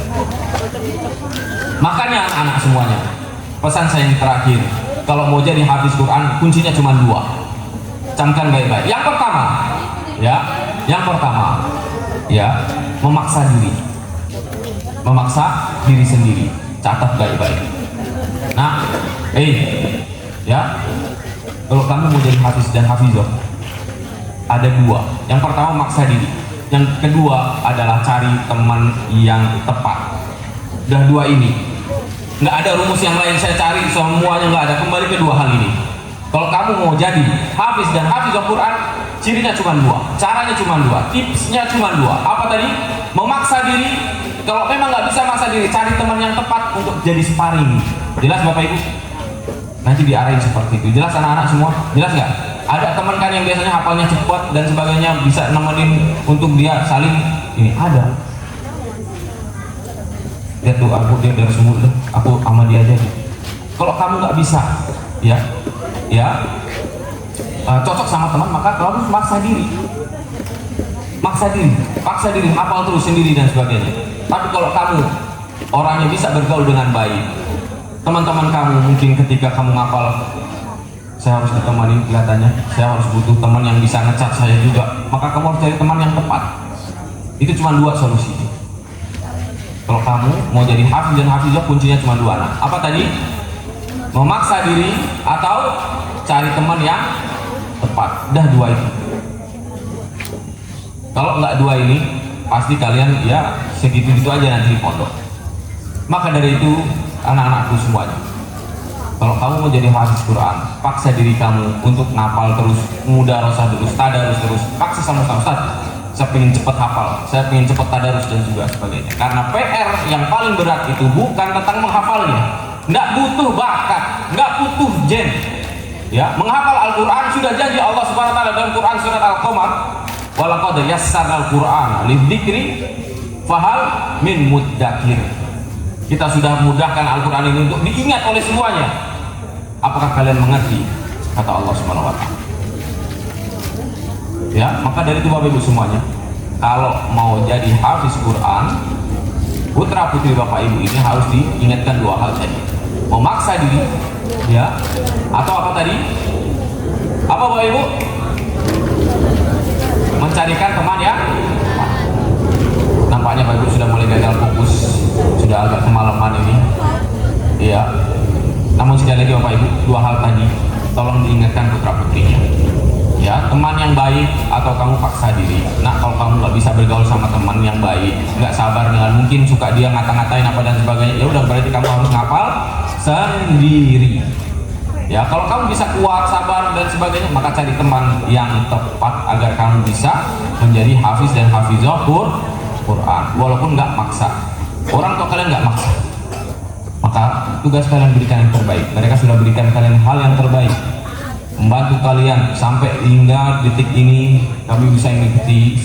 Makanya anak-anak semuanya, pesan saya yang terakhir, kalau mau jadi hafiz Quran, kuncinya cuma 2. Camkan baik-baik. Yang pertama, memaksa diri. Memaksa diri sendiri. Catat baik-baik. Nah, kalau kamu mau jadi hafiz dan hafizah, ada 2. Yang pertama maksa diri. Yang kedua adalah cari teman yang tepat. Udah 2 ini. Nggak ada rumus yang lain saya cari, semuanya nggak ada. Kembali ke 2 hal ini. Kalau kamu mau jadi hafiz dan hafizah Quran, cirinya cuma 2, caranya cuma 2, tipsnya cuma 2. Apa tadi? Memaksa diri. Kalau memang nggak bisa maksa diri, cari teman yang tepat untuk jadi sparring. Jelas Bapak Ibu? Nanti diarahin seperti itu. Jelas anak-anak semua? Jelas nggak? Ada teman kan yang biasanya hafalnya cepat dan sebagainya, bisa nemenin untuk dia saling ini. Ada. Lihat tuh, aku dia dari sumur tuh, aku sama dia aja. Kalau kamu nggak bisa, cocok sama teman, maka kamu harus paksa diri, hafal terus sendiri dan sebagainya. Tapi kalau kamu orangnya bisa bergaul dengan baik, teman-teman kamu mungkin ketika kamu ngapal, saya harus ditemani, kelihatannya saya harus butuh teman yang bisa ngecat saya juga, maka kamu harus cari teman yang tepat. Itu cuma dua solusi. Kalau kamu mau jadi hafiz dan hafizah, kuncinya cuma dua. Nah, apa tadi? Memaksa diri atau cari teman yang tepat. Dah dua itu. Kalau nggak dua ini, pasti kalian ya segitu-gitu aja nanti di pondok. Maka dari itu, anak-anakku semuanya, kalau kamu mau jadi hafiz Quran, paksa diri kamu untuk ngapal terus, mudarasah terus, tadarus terus. Paksa sama Ustaz, saya pengen cepat hafal, saya pengen cepat tadarus dan juga sebagainya. Karena PR yang paling berat itu bukan tentang menghafalnya, nggak butuh bakat, nggak butuh gen. Ya, menghafal Al-Quran sudah janji Allah Subhanahu Wa Taala dalam Quran surat Al-Qamar, walaqad yassarnal Qur'ana lidzikri fahal min muddakir. Kita sudah mudahkan Al-Quran ini untuk diingat oleh semuanya. Apakah kalian mengerti? Kata Allah Subhanahu Wa Taala. Ya, maka dari itu Bapak Ibu semuanya, kalau mau jadi hafiz Quran, putra putri Bapak Ibu ini harus diingatkan dua hal tadi. Memaksa diri, ya, atau apa tadi? Apa Bapak Ibu? Mencarikan teman ya. Nampaknya Bapak Ibu sudah mulai gagal fokus, sudah agak kemalaman ini. Ya. Namun sekali lagi Bapak Ibu, dua hal tadi tolong diingatkan putra putrinya. Ya, teman yang baik atau kamu paksa diri. Nah, kalau kamu nggak bisa bergaul sama teman yang baik, nggak sabar dengan mungkin suka dia ngata-ngatain apa dan sebagainya, ya udah berarti kamu harus ngapal sendiri. Ya, kalau kamu bisa kuat, sabar dan sebagainya, maka cari teman yang tepat agar kamu bisa menjadi hafiz dan hafizah Quran, walaupun nggak maksa. Orang tua kalian nggak maksa, maka tugas kalian berikan yang terbaik. Mereka sudah berikan kalian hal yang terbaik, membantu kalian sampai hingga detik ini kami bisa mengikuti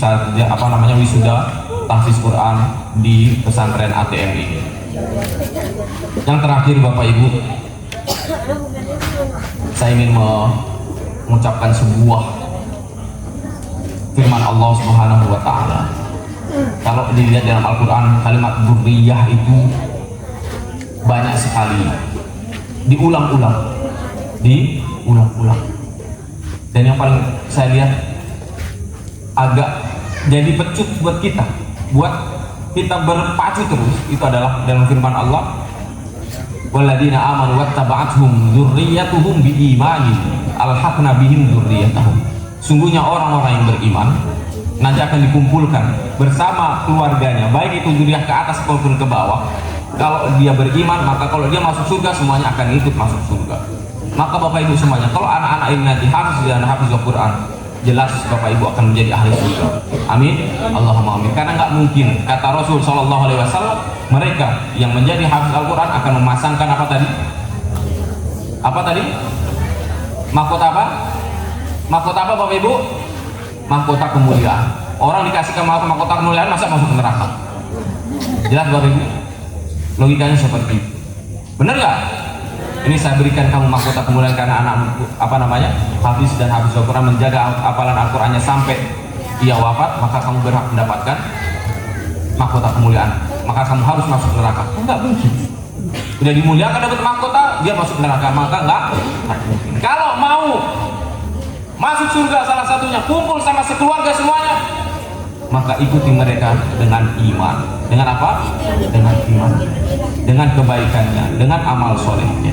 wisuda tahfiz Quran di pesantren ATM ini. Yang terakhir Bapak Ibu, saya ingin mengucapkan sebuah firman Allah Subhanahu Wa Taala. Kalau dilihat dalam Al-Quran, kalimat dzurriyyah itu banyak sekali, diulang-ulang. Dan yang paling saya lihat agak jadi pecut buat kita berpacu terus, itu adalah dalam firman Allah, walladzina amanu wattaba'athum dzurriyyatuhum biimanin alhaqna bihim dzurriyyatahum. Sungguhnya orang-orang yang beriman nanti akan dikumpulkan bersama keluarganya, baik itu zuriyah ke atas maupun ke bawah. Kalau dia beriman, maka kalau dia masuk surga, semuanya akan ikut masuk surga. Maka Bapak Ibu semuanya, kalau anak-anak ini nanti hafiz dan hafizah Quran, jelas Bapak Ibu akan menjadi ahli surga. Amin. Allahumma amin. Karena nggak mungkin, kata Rasul Shallallahu Alaihi Wasallam, mereka yang menjadi hafiz Al-Quran akan memasangkan apa tadi? Mahkota apa? Mahkota apa Bapak Ibu? Mahkota kemuliaan. Orang dikasihkan mahkota kemuliaan, masa masuk neraka? Jelas Bapak Ibu? Logikanya seperti itu. Benar nggak? Ini saya berikan kamu mahkota kemuliaan karena anak hafiz dan hafizah Quran menjaga hafalan Al-Qurannya sampai ia wafat, maka kamu berhak mendapatkan mahkota kemuliaan. Maka kamu harus masuk neraka. Enggak mungkin. Sudah dimuliakan dapat mahkota, dia masuk neraka, maka enggak mungkin. Kalau mau masuk surga salah satunya, kumpul sama sekeluarga semuanya, maka ikuti mereka dengan iman. Dengan apa? Dengan iman, dengan kebaikannya, dengan amal solehnya.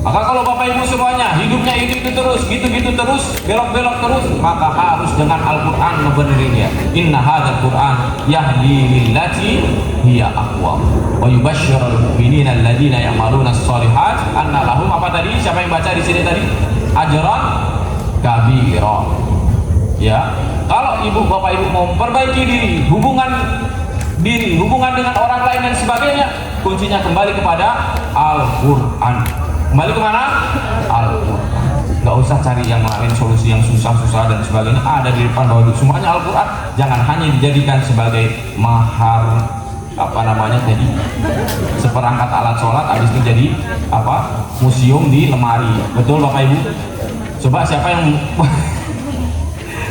Maka kalau Bapak Ibu semuanya hidupnya itu terus, gitu-gitu terus, belok-belok terus, maka harus dengan Al-Quran ngebenerinnya. Inna hadzal Quran yahdi lillati hiya aqwam wa yubashshirul mu'minina alladziina ya'maluna ash-shalihat anna lahum apa tadi? Siapa yang baca di sini tadi? Ajran kabira. Ya, kalau ibu bapak ibu mau memperbaiki diri, hubungan dengan orang lain dan sebagainya, kuncinya kembali kepada Al-Quran. Kembali kemana? Al-Quran. Gak usah cari yang lain, solusi yang susah-susah dan sebagainya. Ada di depan bawah semuanya Al-Quran. Jangan hanya dijadikan sebagai mahar, apa namanya tadi, seperangkat alat sholat, habis itu jadi apa, museum di lemari. Betul Bapak Ibu? Coba siapa yang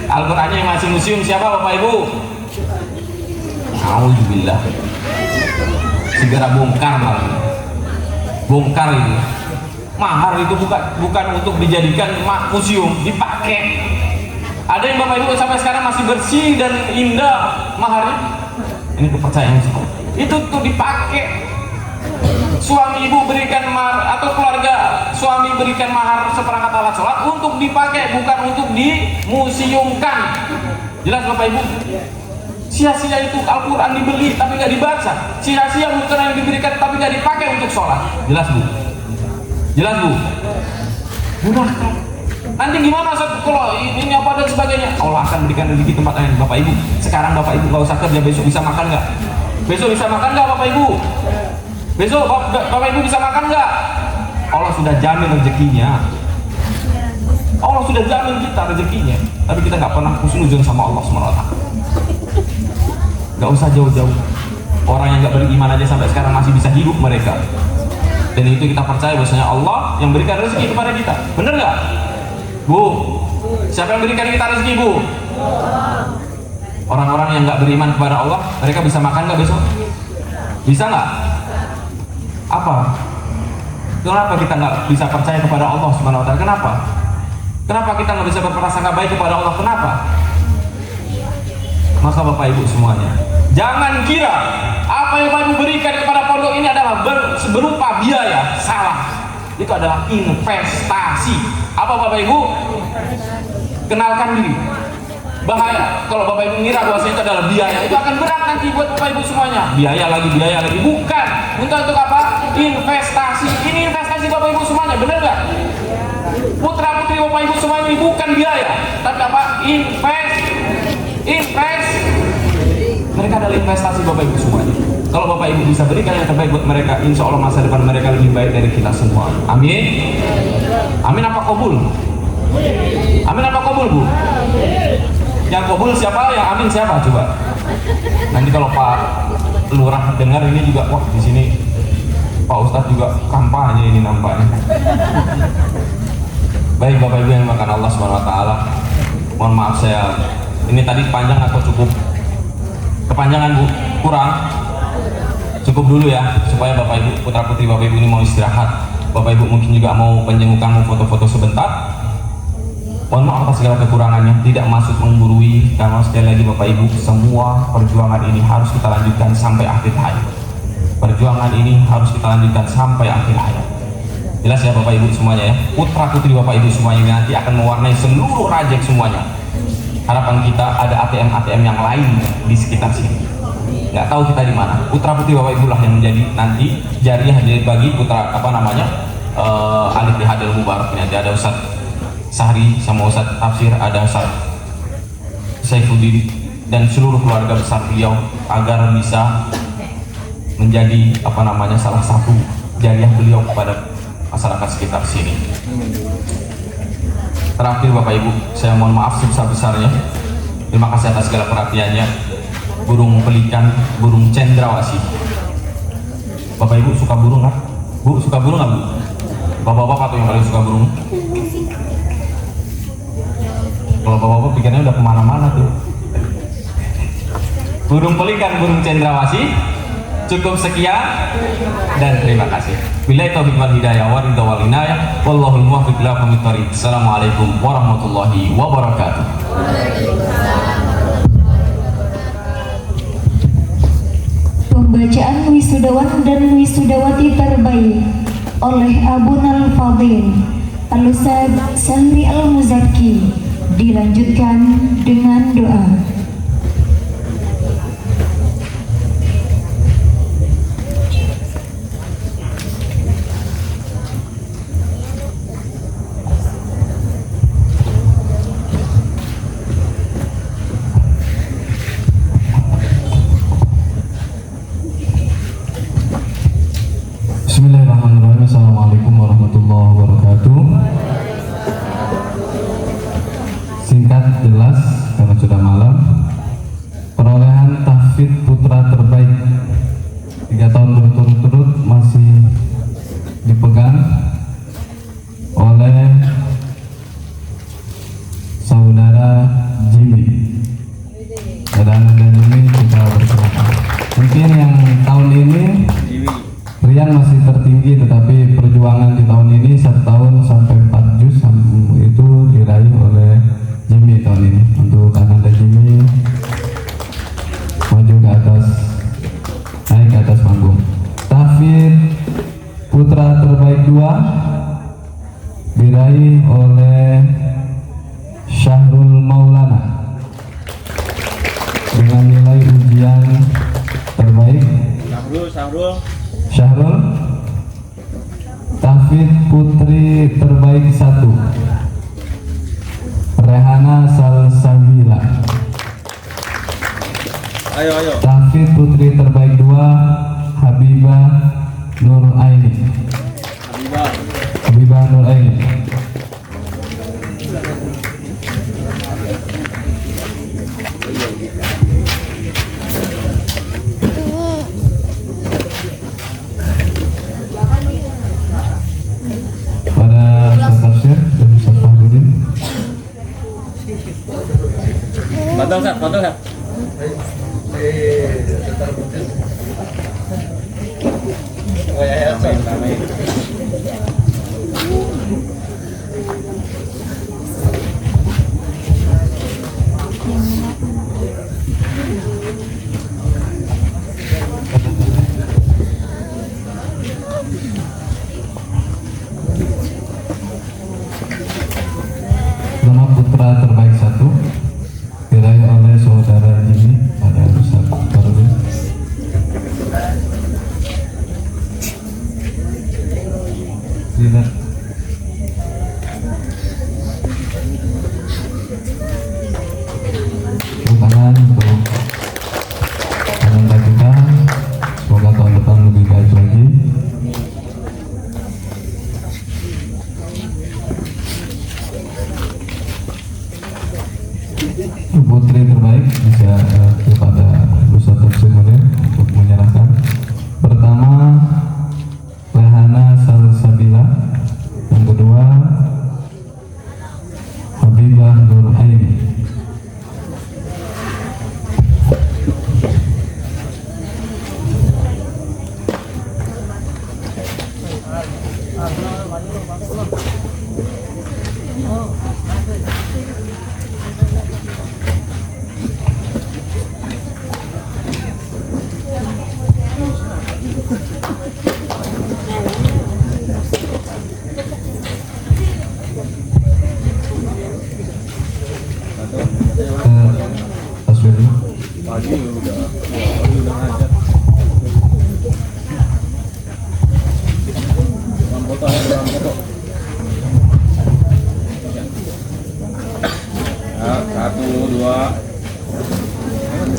Al-Qurannya yang masih museum, siapa Bapak Ibu? Alhamdulillah. Segera bongkar malah. Bongkar itu. Mahar itu bukan untuk dijadikan museum, dipakai. Ada yang Bapak Ibu sampai sekarang masih bersih dan indah maharnya. Ini kepercayaan saya. Itu tuh dipakai. Suami ibu berikan mahar atau keluarga suami berikan mahar seperangkat alat sholat untuk dipakai, bukan untuk dimuseumkan. Jelas Bapak Ibu? Sia-sia itu Al-Quran dibeli tapi nggak dibaca. Sia-sia bukan yang diberikan tapi nggak dipakai untuk sholat. Jelas Bu? Jelas Bu? Gunakan. Nanti gimana kalau ini apa dan sebagainya? Allah akan berikan rezeki tempat lain. Bapak Ibu, sekarang Bapak Ibu nggak usah kerja, besok bisa makan nggak? Besok bisa makan nggak Bapak Ibu? Besok Bapak Ibu bisa makan nggak? Allah sudah jamin rezekinya. Allah sudah jamin kita rezekinya. Tapi kita nggak pernah husnuzon sama Allah SWT. Nggak usah jauh-jauh. Orang yang nggak beriman aja sampai sekarang masih bisa hidup mereka. Dan itu kita percaya bahwasanya Allah yang berikan rezeki kepada kita. Bener nggak? Bu, siapa yang berikan kita rezeki Bu? Orang-orang yang nggak beriman kepada Allah, mereka bisa makan nggak besok? Bisa nggak? Apa? Kenapa kita nggak bisa percaya kepada Allah Subhanahu Wa Taala? Kenapa? Kenapa kita nggak bisa berprasangka baik kepada Allah? Kenapa? Maka Bapak Ibu semuanya, jangan kira apa yang Bapak Ibu berikan kepada pondok ini adalah berupa biaya. Salah. Itu adalah investasi. Apa Bapak Ibu? Kenalkan diri. Bahaya kalau Bapak Ibu ngira bahwa itu adalah biaya, itu akan berat nanti buat Bapak Ibu semuanya. Biaya lagi. Bukan. Untuk apa? Investasi. Ini investasi Bapak Ibu semuanya, benar nggak? Putra putri Bapak Ibu semuanya ini bukan biaya, tapi apa? Invest. Mereka adalah investasi Bapak Ibu semuanya. Kalau Bapak Ibu bisa berikan yang terbaik buat mereka, insya Allah masa depan mereka lebih baik dari kita semua. Amin. Amin apa kabul? Amin apa kabul Bu? Yang kabul siapa? Yang amin siapa? Coba. Nanti kalau Pak Lurah dengar ini juga, wah di sini Pak Ustadz juga kampanye ini nampaknya. Baik Bapak Ibu yang dimakan Allah Subhanahu Wa Taala. Mohon maaf saya ini tadi panjang atau cukup? Kepanjangan Bu? Kurang? Cukup dulu ya, supaya Bapak Ibu, putra putri Bapak Ibu ini mau istirahat. Bapak Ibu mungkin juga mau penjengukan, mau foto-foto sebentar. Mohon maaf atas segala kekurangannya, tidak masuk menggurui, karena sekali lagi Bapak Ibu, semua perjuangan ini harus kita lanjutkan sampai akhir hayat. Perjuangan ini harus kita lanjutkan sampai akhir hayat. Jelas ya Bapak Ibu semuanya ya, putra putri Bapak Ibu semuanya ini nanti akan mewarnai seluruh rajek semuanya. Harapan kita ada ATM-ATM yang lain di sekitar sini. Nggak tahu kita di mana. Putra putri Bapak Ibu lah yang menjadi nanti jariah bagi putra apa namanya alif di hadal mubarak ini. Ada Ustaz Sahri sama Ustaz Tafsir, ada Ustaz Saifuddin dan seluruh keluarga besar beliau agar bisa menjadi apa namanya salah satu jariah beliau kepada masyarakat sekitar sini. Terakhir Bapak Ibu, saya mohon maaf sebesar-besarnya. Terima kasih atas segala perhatiannya. Burung pelikan, burung cendrawasih. Bapak Ibu suka burung nggak? Bu, suka burung nggak Bu? Bapak-bapak tuh yang paling suka burung. Kalau bapak-bapak pikirnya udah kemana-mana tuh. Burung pelikan, burung cendrawasih. Cukup sekian dan terima kasih. Billahi taufiq wal hidayah wa ridha wal inayah. Wallahul muwaffiq ila aqwamit thoriq. Assalamualaikum warahmatullahi wabarakatuh. Pembacaan wisudawan dan wisudawati terbaik oleh Abunal Fadil Al-Ustaz Sahri Al-Muzaki dilanjutkan dengan doa. warahmatullahi wabarakatuh. Singkat, jelas, karena sudah malam. Perolehan tahfidz putra terbaik 3 tahun berturut-turut masih dipegang oleh saudara Jimmy. Dan Jimmy kita bersilakan. Mungkin yang tahun ini Rian masih tertinggi, tetapi perjuangan di tahun ini 1 tahun sampai 4 juz itu diraih oleh Jimmy tahun ini. Untuk Ananda Jimmy maju ke atas, naik ke atas panggung. Tahfidz putra terbaik 2 diraih oleh Syahrul Maulana dengan nilai ujian terbaik. Syahrul. Tahfidz putri terbaik 1 Rehana Salsabila. Ayo. Tahfidz putri terbaik 2 Habibah Nur Aini. Habibah Nur Aini. Pada Tafsir dan Ustaz Fahruddin. Betul, Ustaz. Ramai. Nama putra terbaik 1 diraih oleh saudara Jimmy pada Ustaz Fahruddin. Lihat. Tepuk tangan untuk Ananda kita. Semoga tahun depan lebih baik lagi. Putri terbaik bisa kepada Ustaz Tafsir untuk menyerahkan. Pertama Rehana Salsabila, yang kedua Habibah Nur Aini. Tasbih dulu. Pagi udah ngajak. Dalam foto. Nah, 1, 2.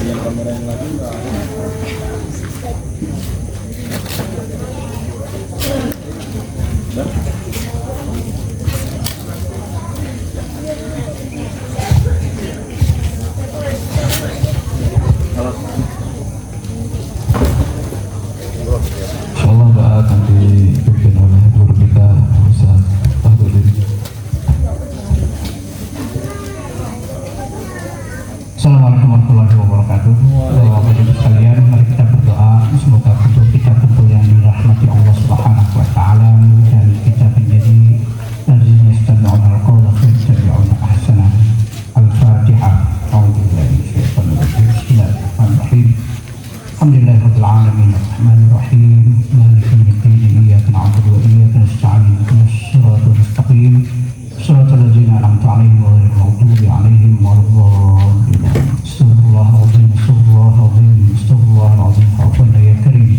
Yang kamera yang lagi enggak. Insyaallah doa akan dipimpin oleh guru kita Ustaz Fahruddin. Assalamualaikum warahmatullahi wabarakatuh. Bapak Ibu sekalian, mari kita berdoa semoga bentuk kita bentuk yang dirahmati Allah Subhanahu wa taala dan kita menjadi alladzina yastami'una al-qawla fayattabi'una ahsanah. Al-Fatihah. A'udzubillahi minasyaitonir rajim. Bismillahirrahmanirrahim. Alhamdulillahirabbil alamin arrahmanir rahim maliki yaumiddin iyyaka na'budu wa iyyaka nasta'in ihdinas siratal mustaqim siratal ladzina an'amta 'alaihim ghairil maghdubi 'alaihim waladdallin. Astaghfirullahalazim. Afwan ya karim.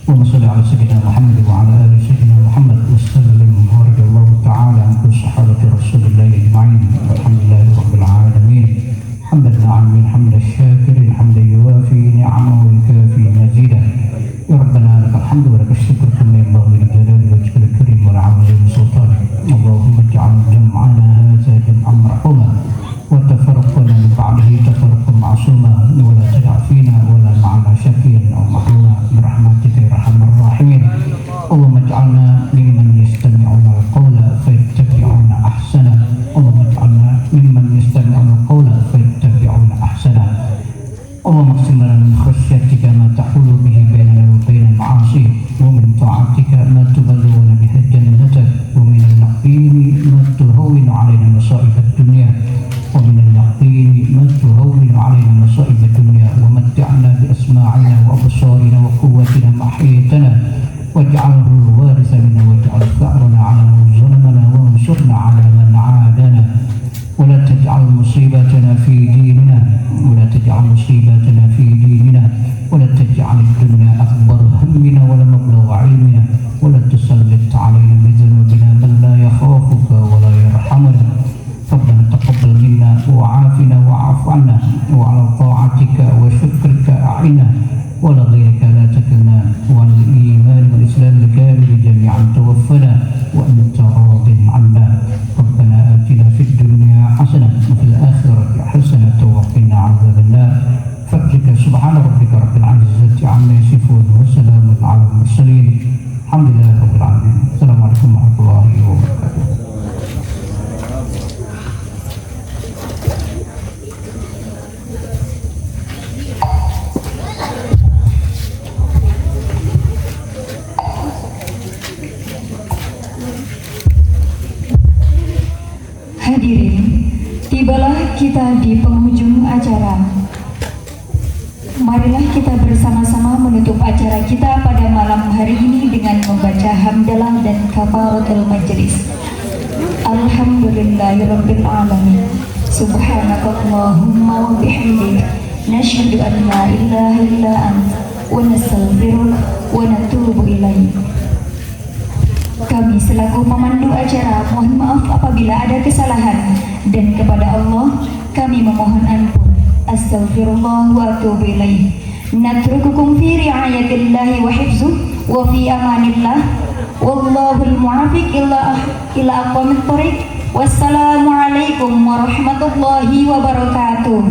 Wa salli ala sayyidina Muhammad wa ala ali sayyidina Muhammad wa sallim radhiyallahu ta'ala an kulli sahabati Rasulillah ajma'in. Alhamdulillahirabbil alamin. Hamdan na'amin hamdan syakirin hamdan yuwafi ni'amahu wa yukafi mazidah. Ya Rabbana lakal hamdu wa lakal syukru kama yanbaghi li jalali wajhikal karim wal 'azimi. أحييتنا واجعله الوارث منا واجعل ثأرنا على من ظلمنا وانصرنا على من عادانا ولا تجعل مصيبتنا في ديننا ولا تجعل مصيبتنا في ديننا ولا تجعل الدنيا أكبر همنا ولا مبلغ علمنا ولا تسلط علينا بذنوبنا من لا يخافك ولا يرحمنا ربنا تقبل منا وعافنا واعف عنا وعلى طاعتك وشكرك أعنا ولا غيرك لا تكلنا وعلى الإيمان والإسلام الكامل جميعا توفنا وأنت راض عنا ربنا آتنا في الدنيا حسنة وفي الآخرة حسنة وقنا عذاب النار فضلك سبحان ربك رب العزة عما يصفون وسلام على المرسلين الحمد لله رب العالمين السلام عليكم ورحمة الله وبركاته. Hadirin, tibalah kita di penghujung acara. Marilah kita bersama-sama menutup acara kita pada malam hari ini dengan membaca hamdalah dan kafaratul majlis. Alhamdulillahirabbil alamin. Subhanakallahumma wa bihamdik, nasyhadu an la ilaha illa anta wa nastaghfiruka wa natubu ilaik. Kami selaku pemandu acara mohon maaf apabila ada kesalahan, dan kepada Allah kami memohon ampun. Astaghfirullah wa atubu ilaih. Natrukukum fi ri'ayatillahi wa hifzuh wa fi amanillah. Wallahul muwafiq ila aqwamit thoriq. Wassalamualaikum warahmatullahi wabarakatuh.